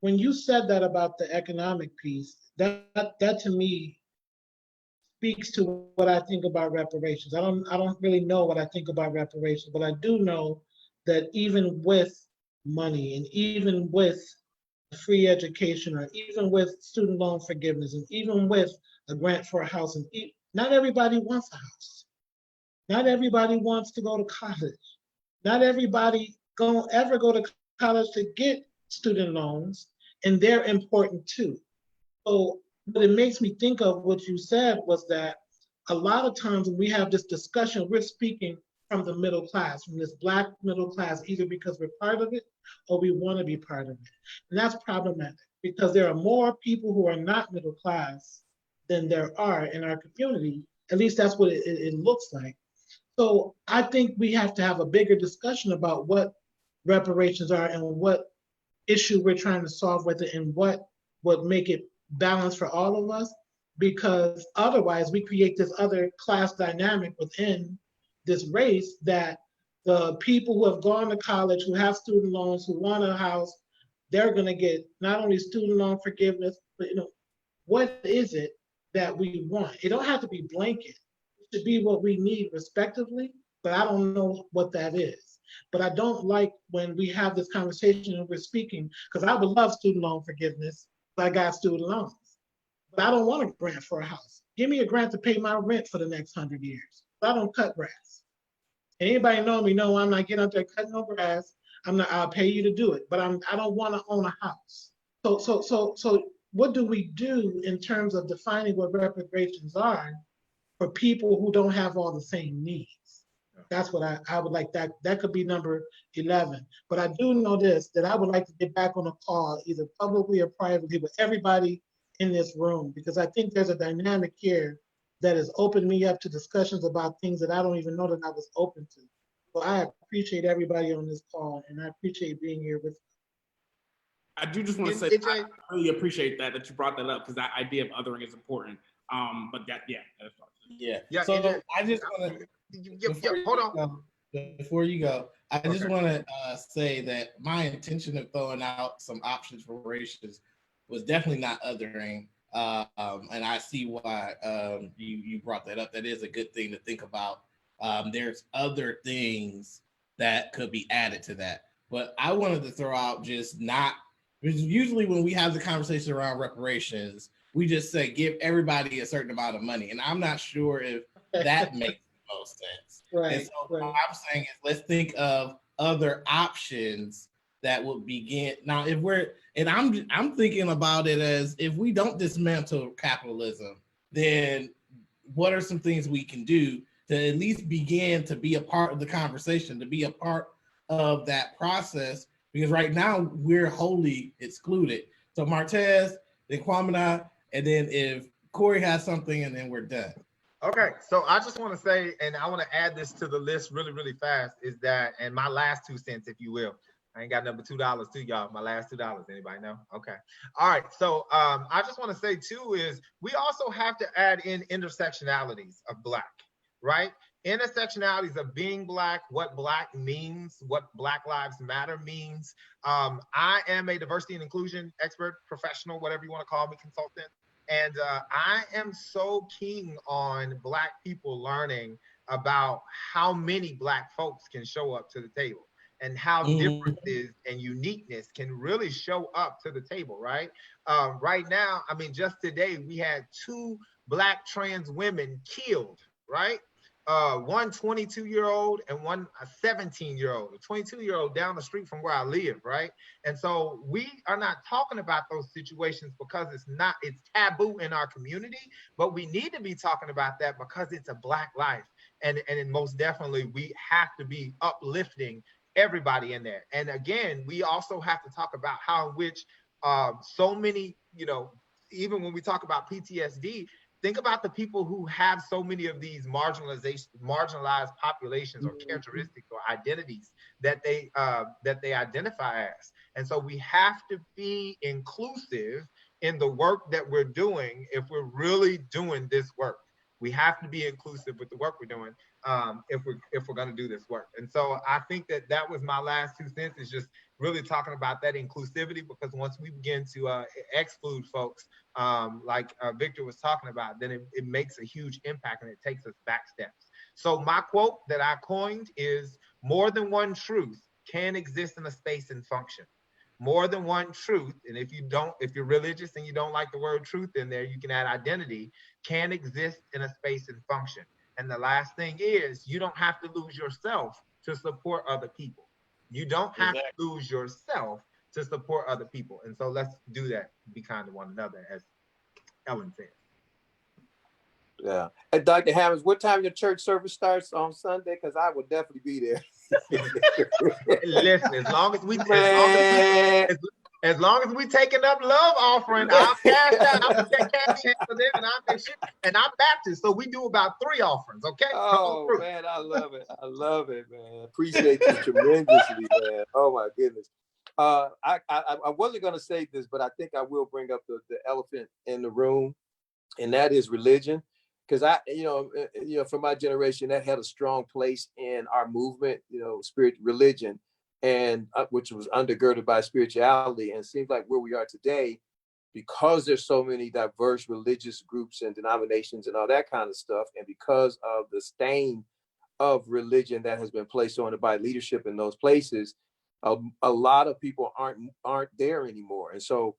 When you said that about the economic piece, that to me speaks to what I think about reparations. I don't really know what I think about reparations, but I do know that even with money and even with free education, or even with student loan forgiveness, and even with a grant for a house, and not everybody wants a house. Not everybody wants to go to college. Not everybody ever go to college to get student loans, and they're important too. So what it makes me think of what you said was that a lot of times when we have this discussion, we're speaking from the middle class, from this Black middle class, either because we're part of it or we want to be part of it. And that's problematic, because there are more people who are not middle class than there are in our community. At least that's what it looks like. So I think we have to have a bigger discussion about what reparations are and what issue we're trying to solve with it, and what would make it balanced for all of us, because otherwise we create this other class dynamic within this race, that the people who have gone to college, who have student loans, who want a house, they're going to get not only student loan forgiveness, but what is it that we want? It don't have to be blanket. It should be what we need respectively, but I don't know what that is. But I don't like when we have this conversation and we're speaking, because I would love student loan forgiveness if I got student loans, but I don't want a grant for a house. Give me a grant to pay my rent for the next 100 years. I don't cut grass. Anybody know me know I'm not getting out there cutting no grass. I'll pay you to do it, but I don't want to own a house. So what do we do in terms of defining what reparations are for people who don't have all the same needs? That's what I would like. That could be number 11. But I do know this, that I would like to get back on a call, either publicly or privately, with everybody in this room, because I think there's a dynamic here that has opened me up to discussions about things that I don't even know that I was open to. So I appreciate everybody on this call, and I appreciate being here with you. I do just want to say, I really appreciate that you brought that up, because that idea of othering is important. But that, yeah, that's all. Yeah. Yeah. So I just want to Hold on. before you go, I just want to say that my intention of throwing out some options for races was definitely not othering. And I see why you brought that up. That is a good thing to think about. There's other things that could be added to that. But I wanted to throw out just not, because usually when we have the conversation around reparations, we just say give everybody a certain amount of money. And I'm not sure if that makes the most sense. Right. And so what I'm saying is let's think of other options that would begin. Now, if we're, and I'm thinking about it as if we don't dismantle capitalism, then what are some things we can do to at least begin to be a part of the conversation, to be a part of that process? Because right now we're wholly excluded. So Martez, then Kwamina, and then if Corey has something, and then we're done. Okay, so I just want to say, and I want to add this to the list really, really fast, is that, and my last 2 cents, if you will. I ain't got number $2 to y'all. My last $2. Anybody know? Okay. All right. So I just want to say too is we also have to add in intersectionalities of Black, right? Intersectionalities of being Black, what Black means, what Black Lives Matter means. I am a diversity and inclusion expert, professional, whatever you want to call me, consultant. And I am so keen on Black people learning about how many Black folks can show up to the table and how differences and uniqueness can really show up to the table, right? Right now, I mean, just today, we had 2 Black trans women killed, right? One 22-year-old and one a 17-year-old, a 22-year-old down the street from where I live, right? And so we are not talking about those situations because it's taboo in our community, but we need to be talking about that because it's a Black life. And most definitely, we have to be uplifting everybody in there. And again, we also have to talk about how in which so many, even when we talk about PTSD, think about the people who have so many of these marginalized populations or characteristics or identities that they identify as. And so we have to be inclusive in the work that we're doing if we're really doing this work. We have to be inclusive with the work we're doing if we're going to do this work. And so I think that was my last 2 cents, is just really talking about that inclusivity, because once we begin to exclude folks, like Victor was talking about, then it makes a huge impact and it takes us back steps. So my quote that I coined is, more than one truth can exist in a space and function. More than one truth, and if you're religious and you don't like the word truth in there, you can add identity, can exist in a space and function. And the last thing is, you don't have to lose yourself to support other people. You don't have to lose yourself to support other people. And so let's do that, be kind to one another, as Ellen said. Yeah. Hey, Dr. Hammonds, what time your church service starts on Sunday? Because I will definitely be there. Listen, as long as we taking up love offering, I'll cash out. I'll put that cash in for them, and I'll make sure. And I'm Baptist, so we do about 3 offerings. Okay. Oh man, I love it. I love it, man. Appreciate you tremendously, man. Oh my goodness. I wasn't gonna say this, but I think I will bring up the elephant in the room, and that is religion. Because for my generation, that had a strong place in our movement, spirit, religion, and which was undergirded by spirituality. And it seems like where we are today, because there's so many diverse religious groups and denominations and all that kind of stuff, and because of the stain of religion that has been placed on it by leadership in those places, a lot of people aren't there anymore. And so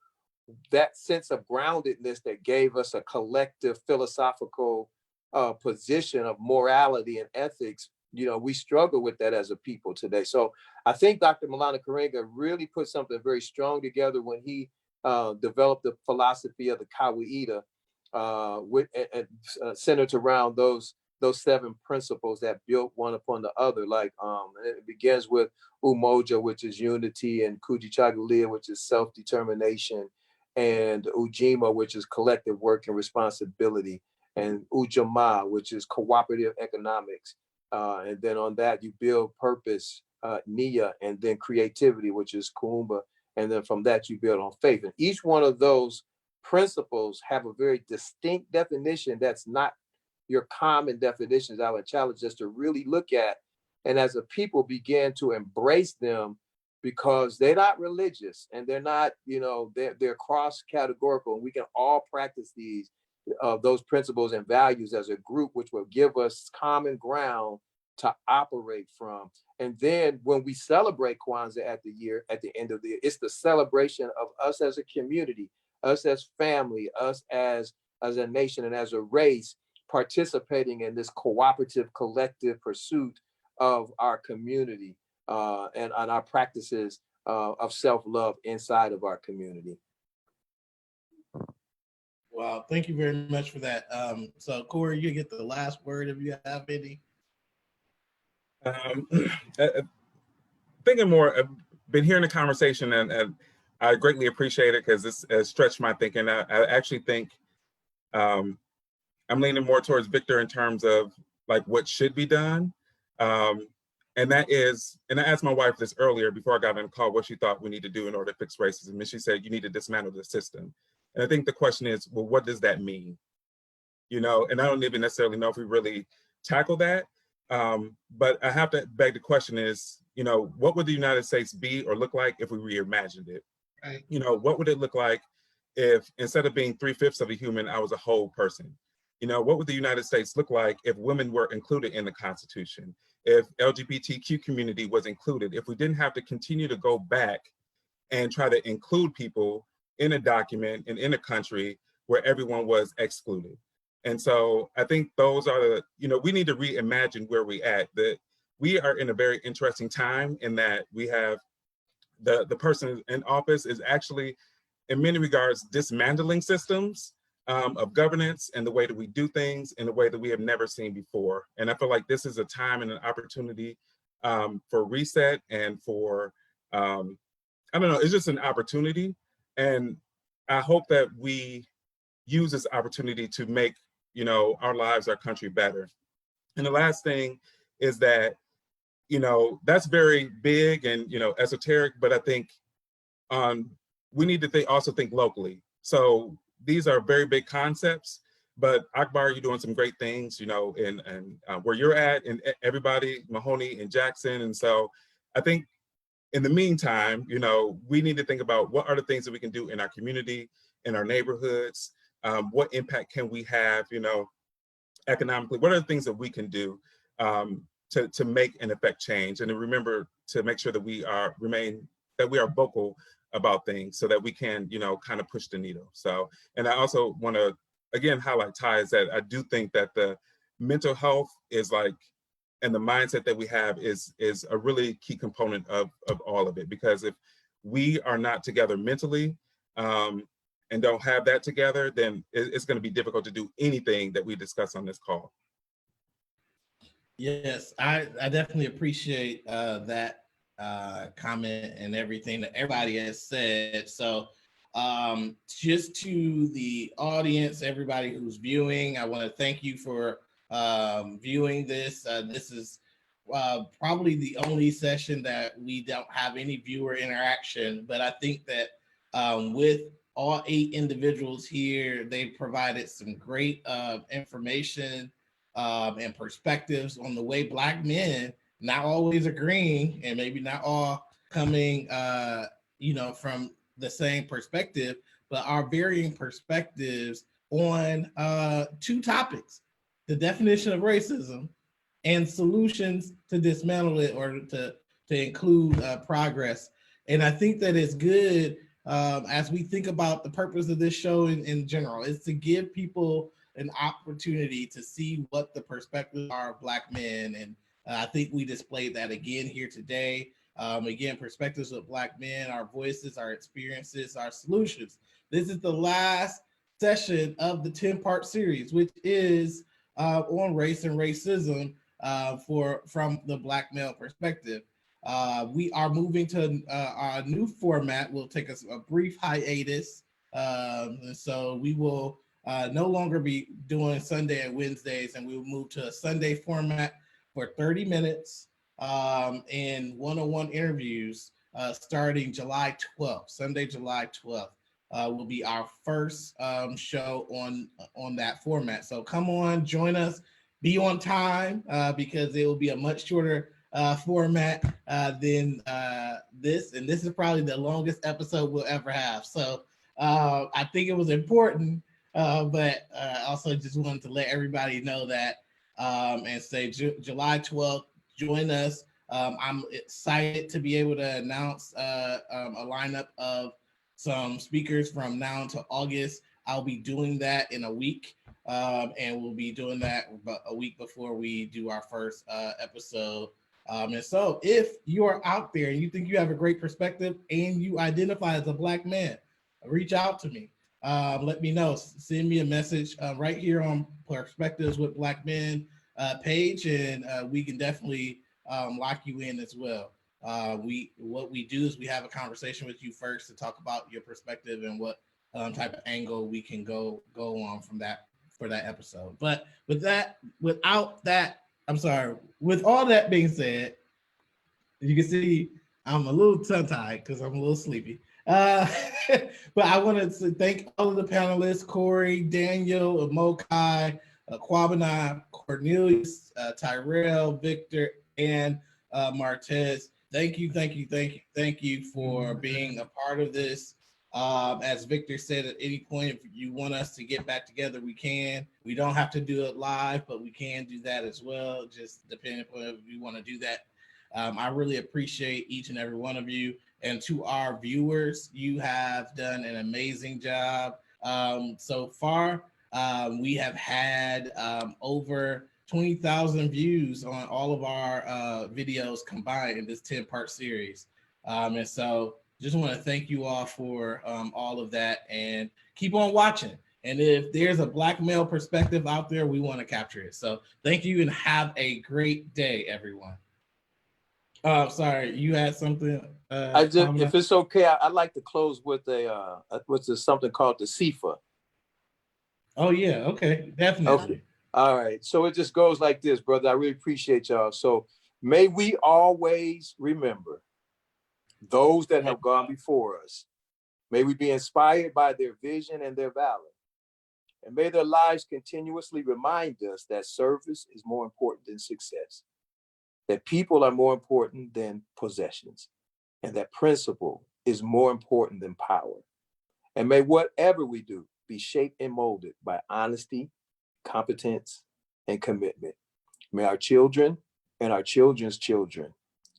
that sense of groundedness that gave us a collective philosophical position of morality and ethics, we struggle with that as a people today. So I think Dr. Maulana Karenga really put something very strong together when he developed the philosophy of the Kawaida, centered around those 7 principles that built one upon the other. Like it begins with Umoja, which is unity, and Kujichagulia, which is self-determination, and Ujima, which is collective work and responsibility, and Ujamaa, which is cooperative economics. And then on that, you build purpose, Nia, and then creativity, which is Kuumba. And then from that, you build on faith. And each one of those principles have a very distinct definition that's not, your common definitions. I would challenge us to really look at, and as a people begin to embrace them, because they're not religious and they're not, they're cross categorical, and we can all practice those principles and values as a group, which will give us common ground to operate from. And then when we celebrate Kwanzaa at the end of the year, it's the celebration of us as a community, us as family, us as a nation and as a race, participating in this cooperative, collective pursuit of our community and our practices of self-love inside of our community. Wow, thank you very much for that. So Corey, you get the last word if you have any. Thinking more, I've been hearing the conversation and I greatly appreciate it because this has stretched my thinking. I actually think I'm leaning more towards Victor in terms of like what should be done. And that is, and I asked my wife this earlier before I got on the call, what she thought we need to do in order to fix racism. And she said, you need to dismantle the system. And I think the question is, well, what does that mean? And I don't even necessarily know if we really tackle that. But I have to beg the question is, what would the United States be or look like if we reimagined it? Right. What would it look like if instead of being 3/5 of a human, I was a whole person? What would the United States look like if women were included in the Constitution? If LGBTQ community was included? If we didn't have to continue to go back and try to include people in a document and in a country where everyone was excluded? And so I think those are we need to reimagine where we at. That we are in a very interesting time in that we have the person in office is actually, in many regards, dismantling systems of governance and the way that we do things in a way that we have never seen before. And I feel like this is a time and an opportunity for reset and for, I don't know, it's just an opportunity. And I hope that we use this opportunity to make, our lives, our country better. And the last thing is that, that's very big and, esoteric, but I think we need to also think locally. So these are very big concepts, but Akbar, you're doing some great things, and where you're at, and everybody, Mahoney and Jackson. And so I think in the meantime, we need to think about what are the things that we can do in our community, in our neighborhoods, what impact can we have, economically, what are the things that we can do to make and affect change, and to remember to make sure that we are vocal about things so that we can, kind of push the needle. So, and I also want to, again, highlight ties that I do think that the mental health is like, and the mindset that we have is a really key component of all of it. Because if we are not together mentally and don't have that together, then it's going to be difficult to do anything that we discuss on this call. Yes, I definitely appreciate that comment and everything that everybody has said. So just to the audience, everybody who's viewing, I want to thank you for viewing this. This is probably the only session that we don't have any viewer interaction, but I think that with all 8 individuals here, they provided some great information and perspectives on the way Black men, not always agreeing and maybe not all coming, from the same perspective, but our varying perspectives on 2 topics: the definition of racism and solutions to dismantle it or to include progress. And I think that it's good as we think about the purpose of this show in general, is to give people an opportunity to see what the perspectives are of Black men. And I think we displayed that again here today. Again, perspectives of Black men, our voices, our experiences, our solutions. This is the last session of the 10-part series, which is on race and racism from the Black male perspective. We are moving to our new format. We'll take a brief hiatus. So we will no longer be doing Sunday and Wednesdays, and we will move to a Sunday format for 30 minutes and one-on-one interviews starting July 12th, Sunday, July 12th. will be our first show on that format. So come on, join us, be on time because it will be a much shorter format than this, and this is probably the longest episode we'll ever have. So I think it was important, but also just wanted to let everybody know that and say July 12th, join us. I'm excited to be able to announce a lineup of some speakers from now until August. I'll be doing that in a week, and we'll be doing that a week before we do our first episode. And so, if you are out there and you think you have a great perspective and you identify as a Black man, reach out to me. Let me know. Send me a message right here on Perspectives with Black Men page, and we can definitely lock you in as well. What we do is we have a conversation with you first to talk about your perspective and what type of angle we can go on from that for that episode. But with all that being said, you can see I'm a little tongue-tied because I'm a little sleepy. But I wanted to thank all of the panelists: Corey, Daniel, Mokai, Kwabena, Cornelius, Tyrell, Victor, and Martez. Thank you for being a part of this. As Victor said, at any point, if you want us to get back together, we can. We don't have to do it live, but we can do that as well, just depending upon if you want to do that. I really appreciate each and every one of you. And to our viewers, you have done an amazing job so far. We have had over 20,000 views on all of our videos combined in this 10-part series. And so just want to thank you all for all of that, and keep on watching. And if there's a Black male perspective out there, we want to capture it. So thank you and have a great day, everyone. Oh, sorry, you had something. If it's okay, I'd like to close with something called the SIFA. Oh yeah, okay, definitely. Okay. All right. So it just goes like this, brother. I really appreciate y'all. So may we always remember those that have gone before us. May we be inspired by their vision and their valor. And may their lives continuously remind us that service is more important than success, that people are more important than possessions, and that principle is more important than power. And may whatever we do be shaped and molded by honesty, competence, and commitment. May our children and our children's children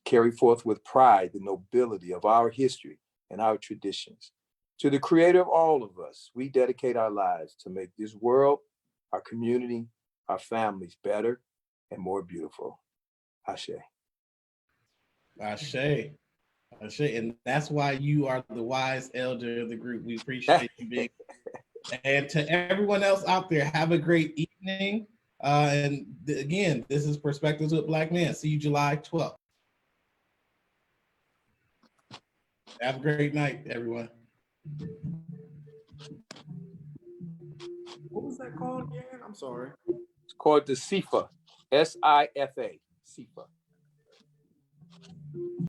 carry forth with pride the nobility of our history and our traditions. To the creator of all of us, we dedicate our lives to make this world, our community, our families better and more beautiful. Ashe. Ashe. And that's why you are the wise elder of the group. We appreciate you being. And to everyone else out there, have a great evening. And again, this is Perspectives with Black Men. See you July 12th. Have a great night, everyone. What was that called again? I'm sorry. It's called the SIFA. SIFA. SIFA.